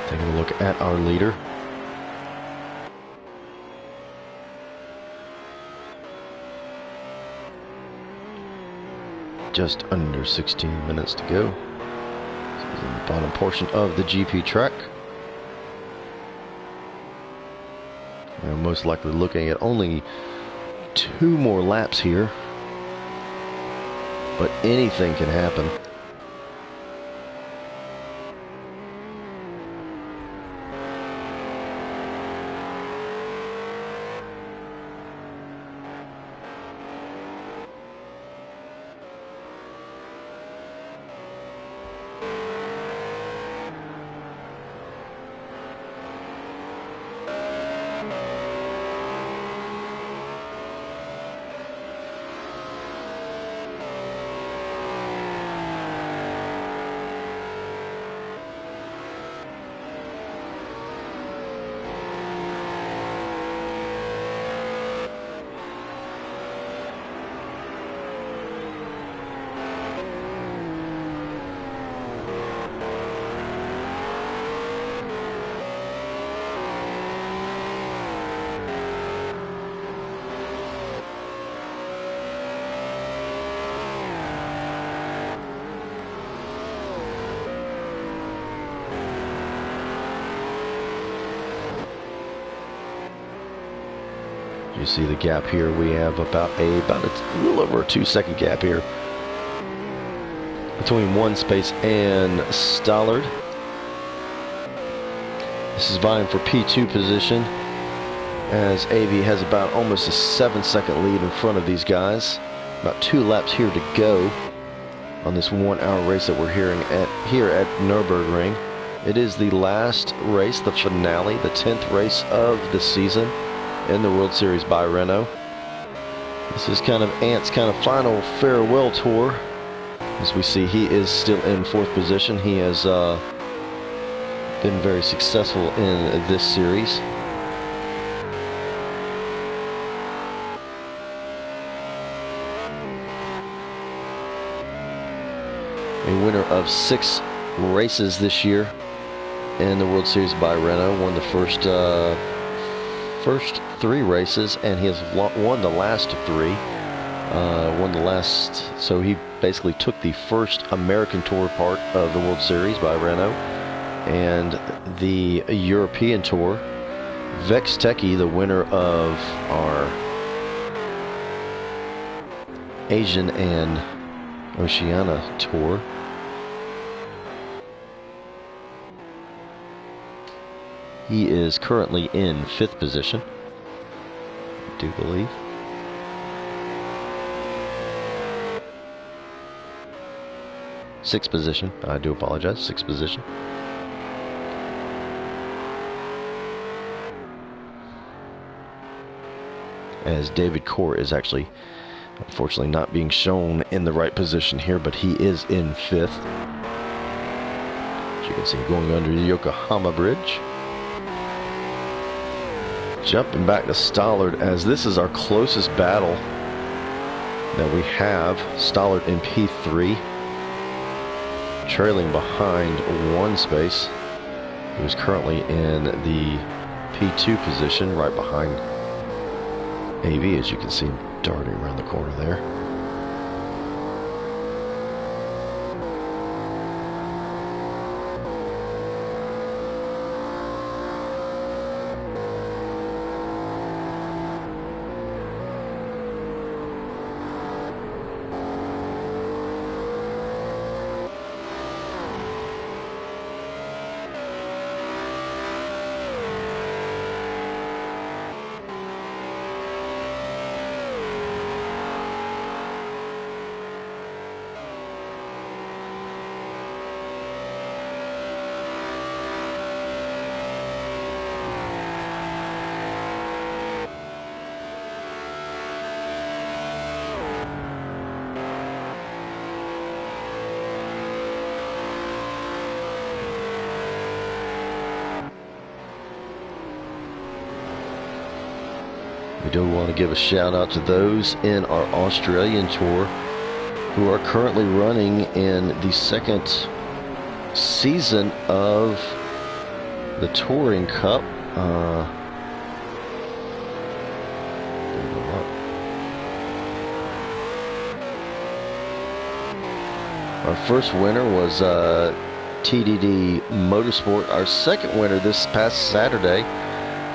Taking a look at our leader. Just under 16 minutes to go. This is in the bottom portion of the GP track. We're most likely looking at only 2 more laps here, but anything can happen. You see the gap here. We have about a little over a 2-second gap here between one space and Stollard. This is vying for P2 position, as AV has about almost a 7-second lead in front of these guys. About 2 laps here to go on this 1-hour race that we're here at Nurburgring. It is the last race, the finale, the 10th race of the season in the World Series by Renault. This is kind of Ant's final farewell tour. As we see, he is still in 4th position. He has been very successful in this series. A winner of 6 races this year in the World Series by Renault. Won the first 3 races, and he has won the last 3. So he basically took the first American Tour part of the World Series by Renault and the European Tour. Vex Techie, the winner of our Asian and Oceania Tour. He is currently in 5th position, I do believe. Sixth position, I do apologize, 6th position. As David Core is actually, unfortunately, not being shown in the right position here, but he is in 5th. As you can see, going under the Yokohama Bridge. Jumping back to Stollard, as this is our closest battle that we have. Stollard in P3, trailing behind 1 space. He was currently in the P2 position, right behind AV, as you can see him darting around the corner there. We do want to give a shout out to those in our Australian tour who are currently running in the 2nd season of the Touring Cup. Our first winner was TDD Motorsport. Our second winner this past Saturday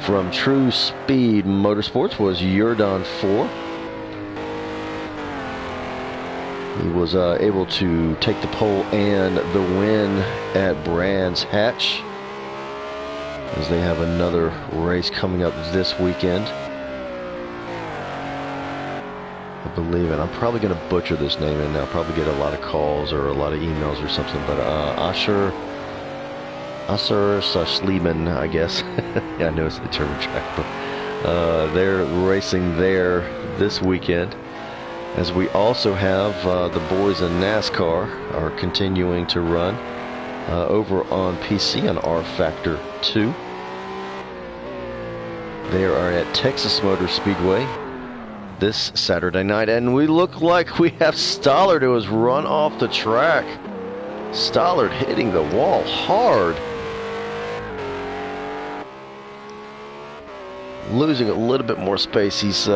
from True Speed Motorsports was Yurdon 4. He was able to take the pole and the win at Brands Hatch, as they have another race coming up this weekend, I believe. And I'm probably going to butcher this name, and I'll probably get a lot of calls or a lot of emails or something, but Asher/Lehman, I guess. Yeah, I know it's the German track, but they're racing there this weekend. As we also have the boys in NASCAR are continuing to run over on PC on R Factor 2. They are at Texas Motor Speedway this Saturday night, and we look like we have Stollard, who has run off the track. Stollard hitting the wall hard. Losing a little bit more space. He's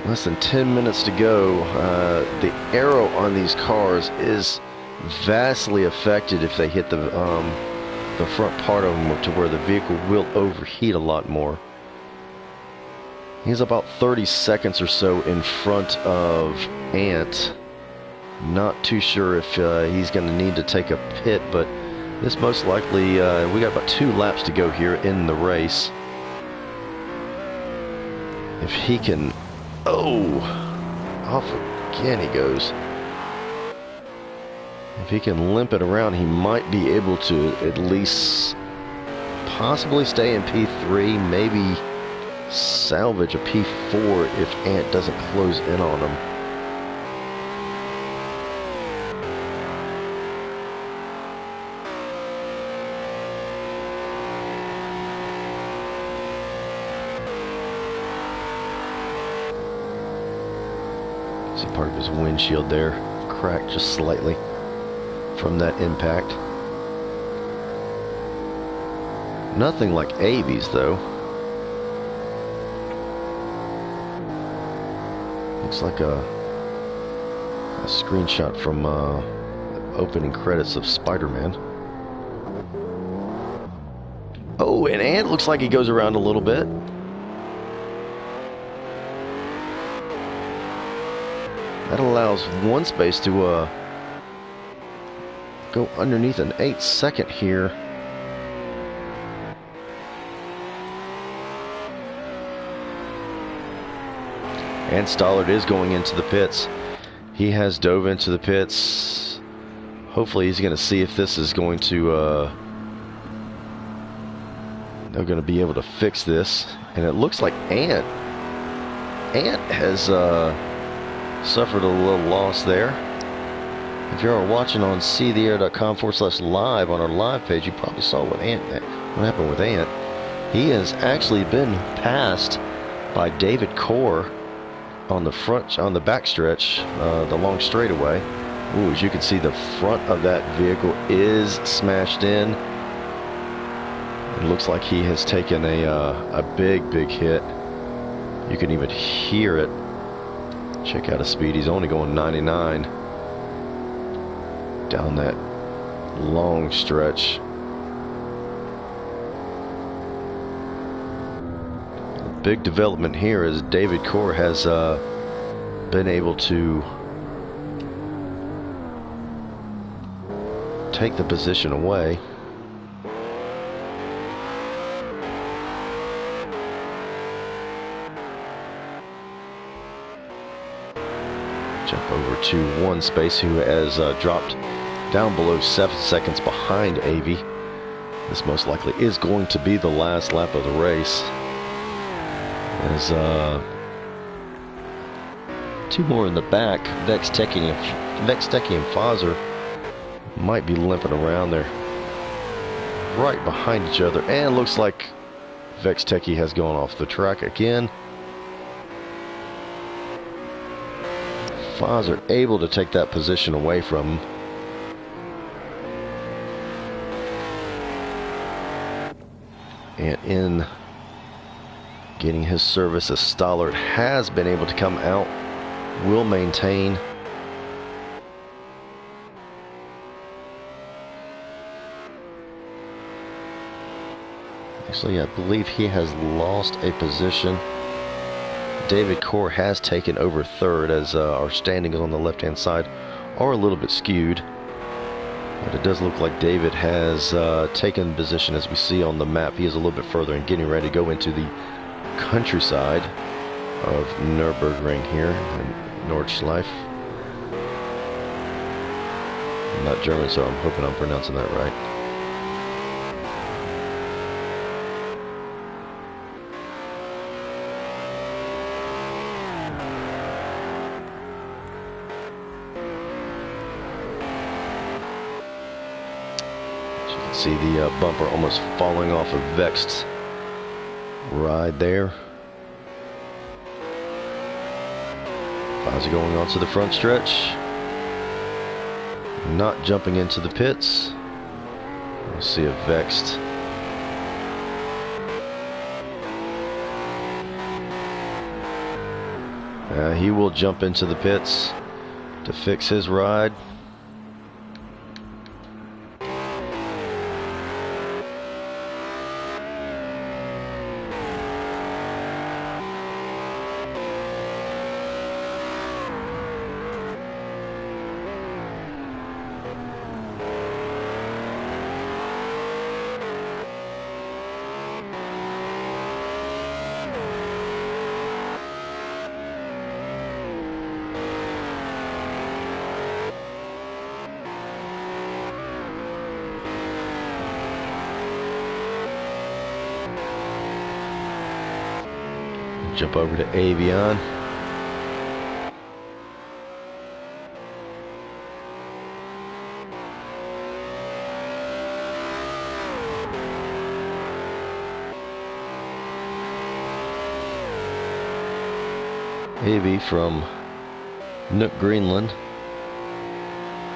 less than 10 minutes to go. The aero on these cars is vastly affected if they hit the the front part of them to where the vehicle will overheat a lot more. He's about 30 seconds or so in front of Ant. Not too sure if he's going to need to take a pit, but this most likely, we got about 2 laps to go here in the race. If he can, off again he goes. If he can limp it around, he might be able to at least possibly stay in P3, maybe salvage a P4 if Ant doesn't close in on him. See part of his windshield there, cracked just slightly from that impact. Nothing like Avi's though. Looks like a screenshot from opening credits of Spider-Man. Oh, and Ant looks like he goes around a little bit. That allows one space to go underneath an 8-second here. And Stollard is going into the pits. He has dove into the pits. Hopefully he's going to see if this is going to they're going to be able to fix this. And it looks like Ant has suffered a little loss there. If you're watching on ctheair.com/live on our live page, you probably saw what happened with Ant. He has actually been passed by David Core on the back stretch, the long straightaway. Ooh, as you can see, the front of that vehicle is smashed in. It looks like he has taken a big hit. You can even hear it. Check out his speed. He's only going 99 down that long stretch. The big development here is David Core has been able to take the position away. Jump over to one space, who has dropped down below 7 seconds behind Avi. This most likely is going to be the last lap of the race. As 2 more in the back, Vex Techie and Fazer might be limping around there right behind each other. And looks like Vex Techie has gone off the track again. Fazer able to take that position away from him. And in getting his service, as Stollard has been able to come out, will maintain. Actually, I believe he has lost a position. David Core has taken over third, as our standings on the left-hand side are a little bit skewed. But it does look like David has taken position, as we see on the map. He is a little bit further and getting ready to go into the countryside of Nurburgring here in Nordschleife. I'm not German, so I'm hoping I'm pronouncing that right. See the bumper almost falling off of Vexed's ride there. Fazer going on to the front stretch. Not jumping into the pits. We'll see if Vexed he will jump into the pits to fix his Jump over to Avion. Avi from Nurburgring,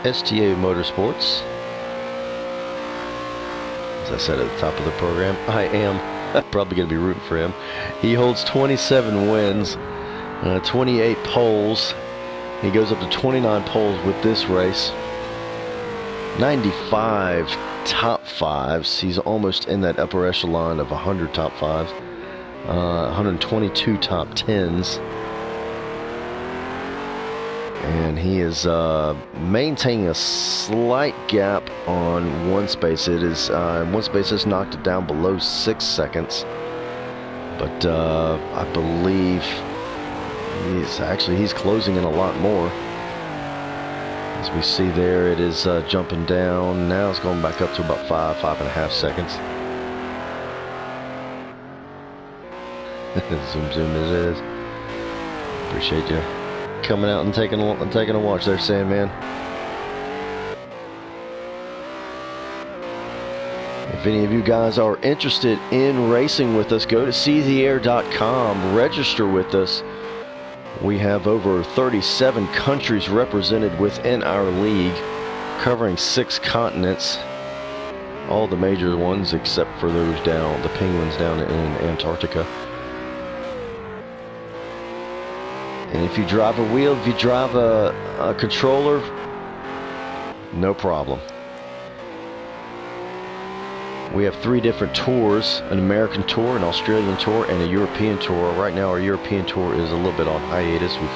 STA Motorsports. As I said at the top of the program, I am probably going to be rooting for him. He holds 27 wins, 28 poles. He goes up to 29 poles with this race. 95 top fives. He's almost in that upper echelon of 100 top fives. 122 top tens. And he is maintaining a slight gap on one space. It is one space has knocked it down below 6 seconds, but I believe he's closing in a lot more. As we see there, it is jumping down. Now it's going back up to about 5.5 seconds. Zoom it is. Appreciate you coming out and taking a watch there, Sandman. If any of you guys are interested in racing with us, go to seetheair.com, register with us. We have over 37 countries represented within our league, covering 6 continents, all the major ones except for those down, the penguins down in Antarctica. And if you drive a wheel, if you drive a controller, no problem. We have 3 different tours: an American tour, an Australian tour, and a European tour. Right now our European tour is a little bit on hiatus. We've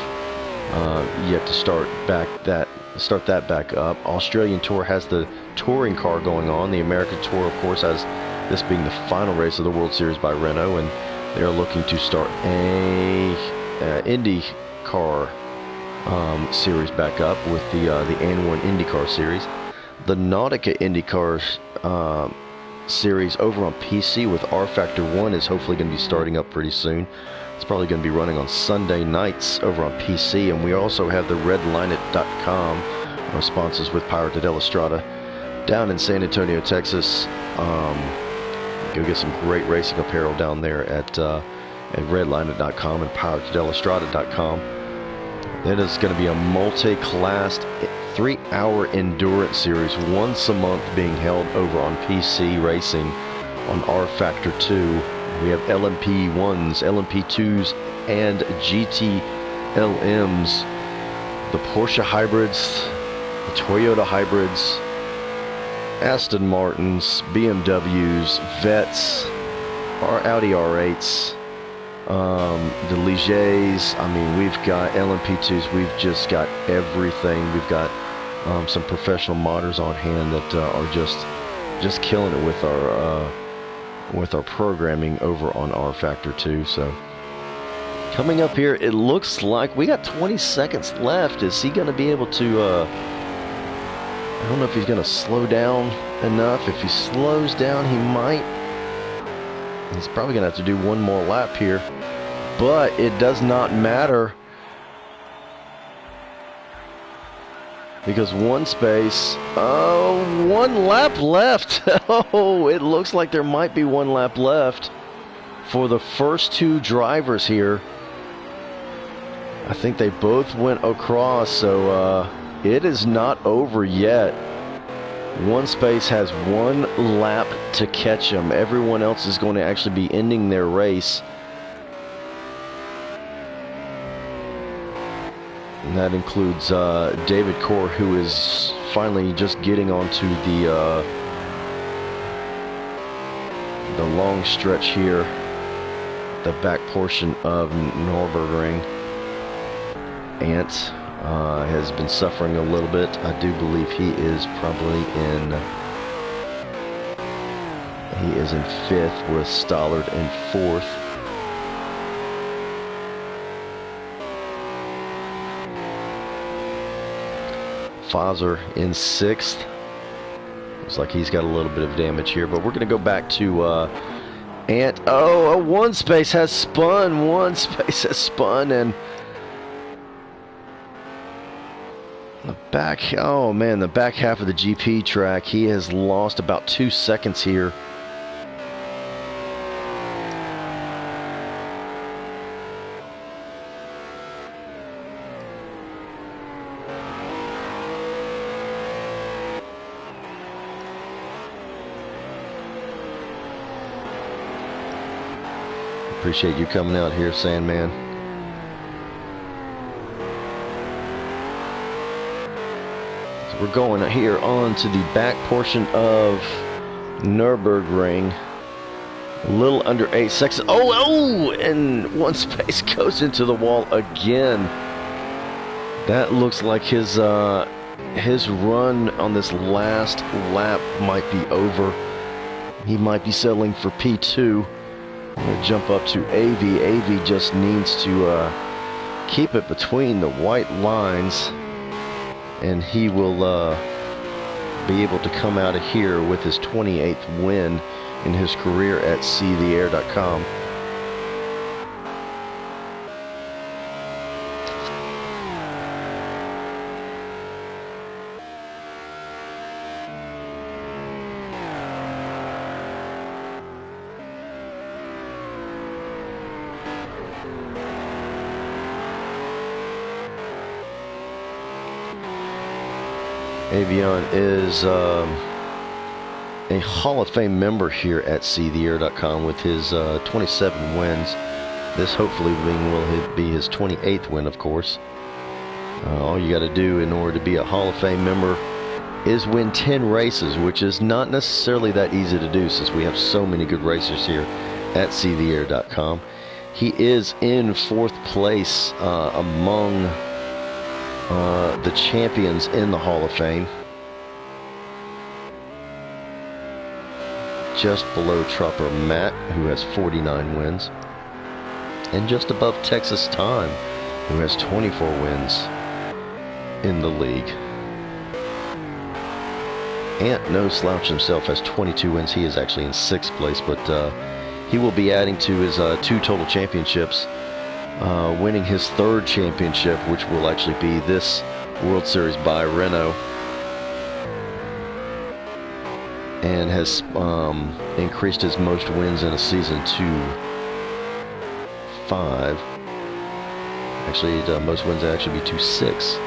yet to start that back up. Australian tour has the touring car going on. The American tour, of course, has this being the final race of the World Series by Renault, and they're looking to start a Indy car series back up with the N1 IndyCar series. The Nautica IndyCar series over on PC with R Factor 1 is hopefully going to be starting up pretty soon. It's probably going to be running on Sunday nights over on PC. And we also have the redlinet.com, our sponsors with Pirate de la Strada down in San Antonio, Texas. Go get some great racing apparel down there at redlinet.com and piratedelastrada.com. That is going to be a multi-class 3-hour endurance series once a month being held over on PC Racing on R Factor 2. We have LMP1s, LMP2s, and GT-LMs, the Porsche hybrids, the Toyota hybrids, Aston Martins, BMWs, Vets, our Audi R8s, the Ligers. I mean, we've got LMP2s. We've just got everything. We've got some professional modders on hand that are just killing it with our programming over on R Factor 2. So coming up here, it looks like we got 20 seconds left. Is he going to be able to? I don't know if he's going to slow down enough. If he slows down, he might. He's probably going to have to do one more lap here, but it does not matter because one space, one lap left. Oh, it looks like there might be one lap left for the first 2 drivers here. I think they both went across, so it is not over yet. One space has 1 lap to catch him. Everyone else is going to actually be ending their race. And that includes David Core, who is finally just getting onto the long stretch here, the back portion of Nurburgring. Ant has been suffering a little bit. I do believe he is probably in 5th with Stollard in 4th. Fazer in 6th. Looks like he's got a little bit of damage here, but we're going to go back to And, oh, one space has spun. One space has spun. And the back, oh man, the back half of the GP track, he has lost about 2 seconds here. Appreciate you coming out here, Sandman. So we're going here on to the back portion of Nurburgring. A little under 8 seconds. Oh, and one space goes into the wall again. That looks like his run on this last lap might be over. He might be settling for P2. I'm going to jump up to AV. AV just needs to keep it between the white lines, and he will be able to come out of here with his 28th win in his career at seetheair.com. Avion is a Hall of Fame member here at seetheair.com with his 27 wins. This hopefully will be his 28th win, of course. All you got to do in order to be a Hall of Fame member is win 10 races, which is not necessarily that easy to do since we have so many good racers here at seetheair.com. He is in 4th place among the champions in the Hall of Fame. Just below Trapper Matt, who has 49 wins. And just above Texas Time, who has 24 wins in the league. Ant No Slouch himself has 22 wins. He is actually in 6th place, but he will be adding to his 2 total championships, winning his 3rd championship, which will actually be this World Series by Renault, and has increased his most wins in a season to 5. Actually, most wins would actually be to 6.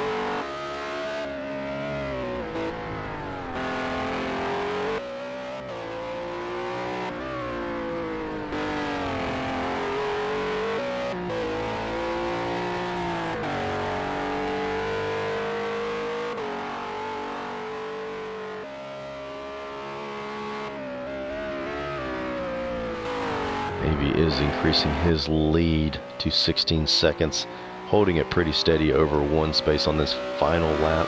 Maybe is increasing his lead to 16 seconds, holding it pretty steady over 1 space on this final lap.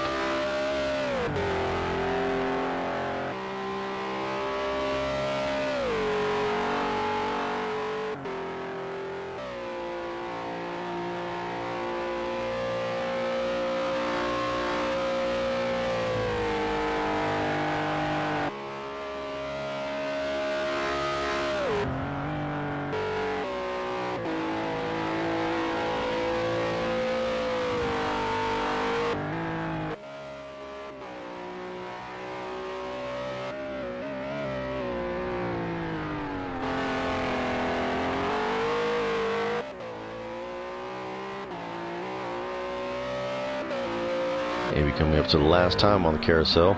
Maybe coming up to the last time on the carousel.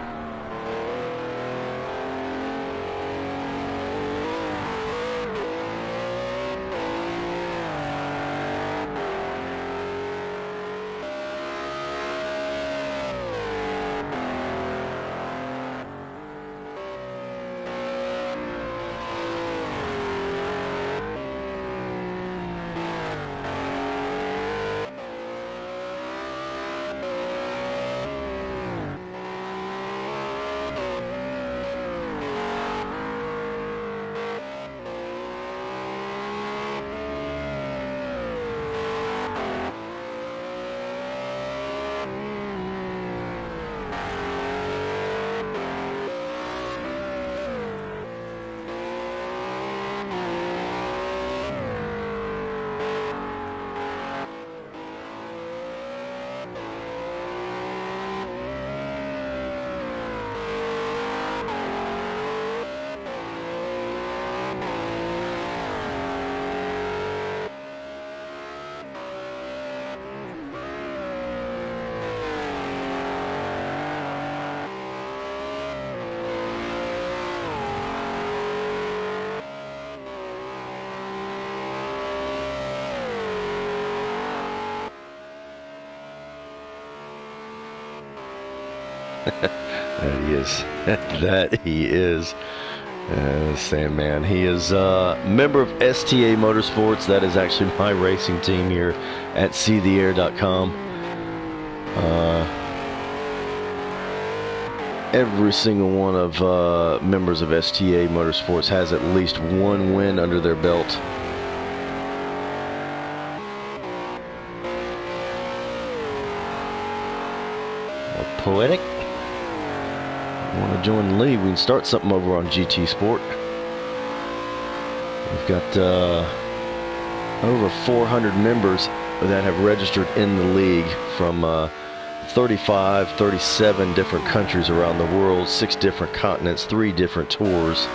That he is. That he is. Sandman. He is a member of STA Motorsports. That is actually my racing team here at seetheair.com. Every single one of members of STA Motorsports has at least one win under their belt. Poetic. Want to join the league? We can start something over on GT Sport. We've got over 400 members that have registered in the league from 35, 37 different countries around the world, 6 different continents, 3 different tours.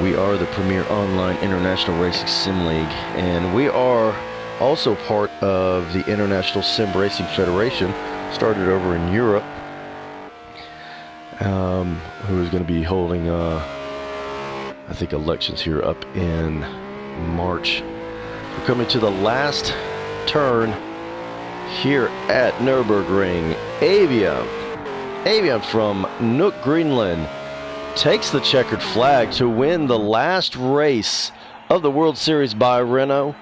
We are the premier online international racing sim league, and we are also part of the International Sim Racing Federation, started over in Europe. Who is going to be holding, I think, elections here up in March. We're coming to the last turn here at Nurburgring. Avian from Nook, Greenland, takes the checkered flag to win the last race of the World Series by Renault.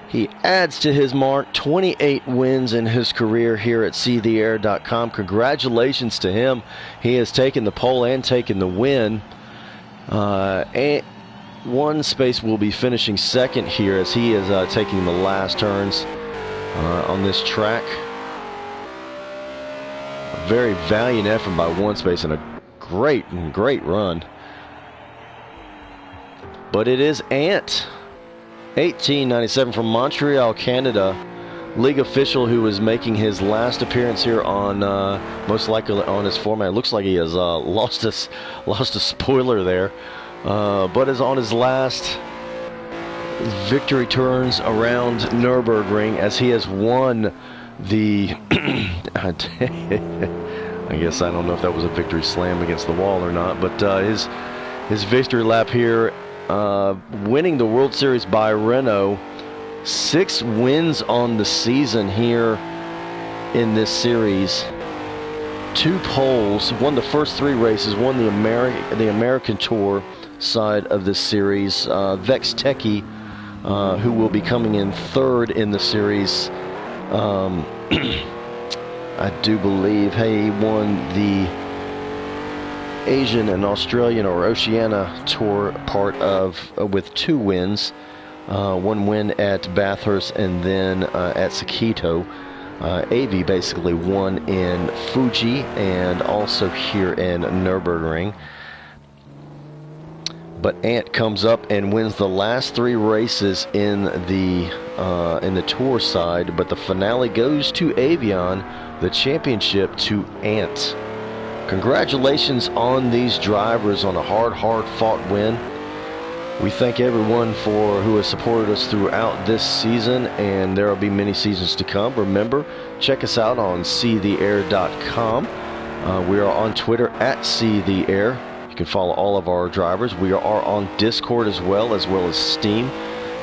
He adds to his mark 28 wins in his career here at seetheair.com. Congratulations to him. He has taken the pole and taken the win. And one space will be finishing second here as he is taking the last turns on this track. A very valiant effort by one space and a great run. But it is Ant, 1897 from Montreal, Canada, league official who is making his last appearance here on most likely on his format. It looks like he has lost a spoiler there, but is on his last victory turns around Nurburgring as he has won the I guess I don't know if that was a victory slam against the wall or not, but his victory lap here, winning the World Series by Renault. 6 wins on the season here in this series. 2 poles, won the first 3 races, won the American Tour side of this series. Vex Techie, who will be coming in 3rd in the series, I do believe. He won the Asian and Australian or Oceania Tour part of with 2 wins. 1 win at Bathurst and then at Sakito. AV basically won in Fuji and also here in Nurburgring. But Ant comes up and wins the last 3 races in the tour side, but the finale goes to Avian, the championship to Ant. Congratulations on these drivers on a hard-fought win. We thank everyone who has supported us throughout this season, and there will be many seasons to come. Remember, check us out on seetheair.com. We are on Twitter at seetheair. You can follow all of our drivers. We are on Discord as well as Steam.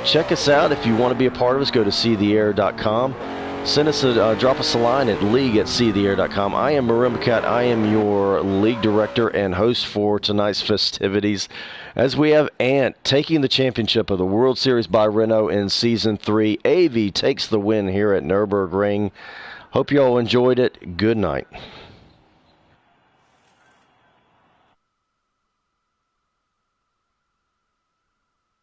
Check us out. If you want to be a part of us, go to seetheair.com. Send us drop us a line at league@seetheair.com. I am Marimbacat. I am your league director and host for tonight's festivities, as we have Ant taking the championship of the World Series by Renault in Season 3. AV takes the win here at Nurburgring. Hope you all enjoyed it. Good night.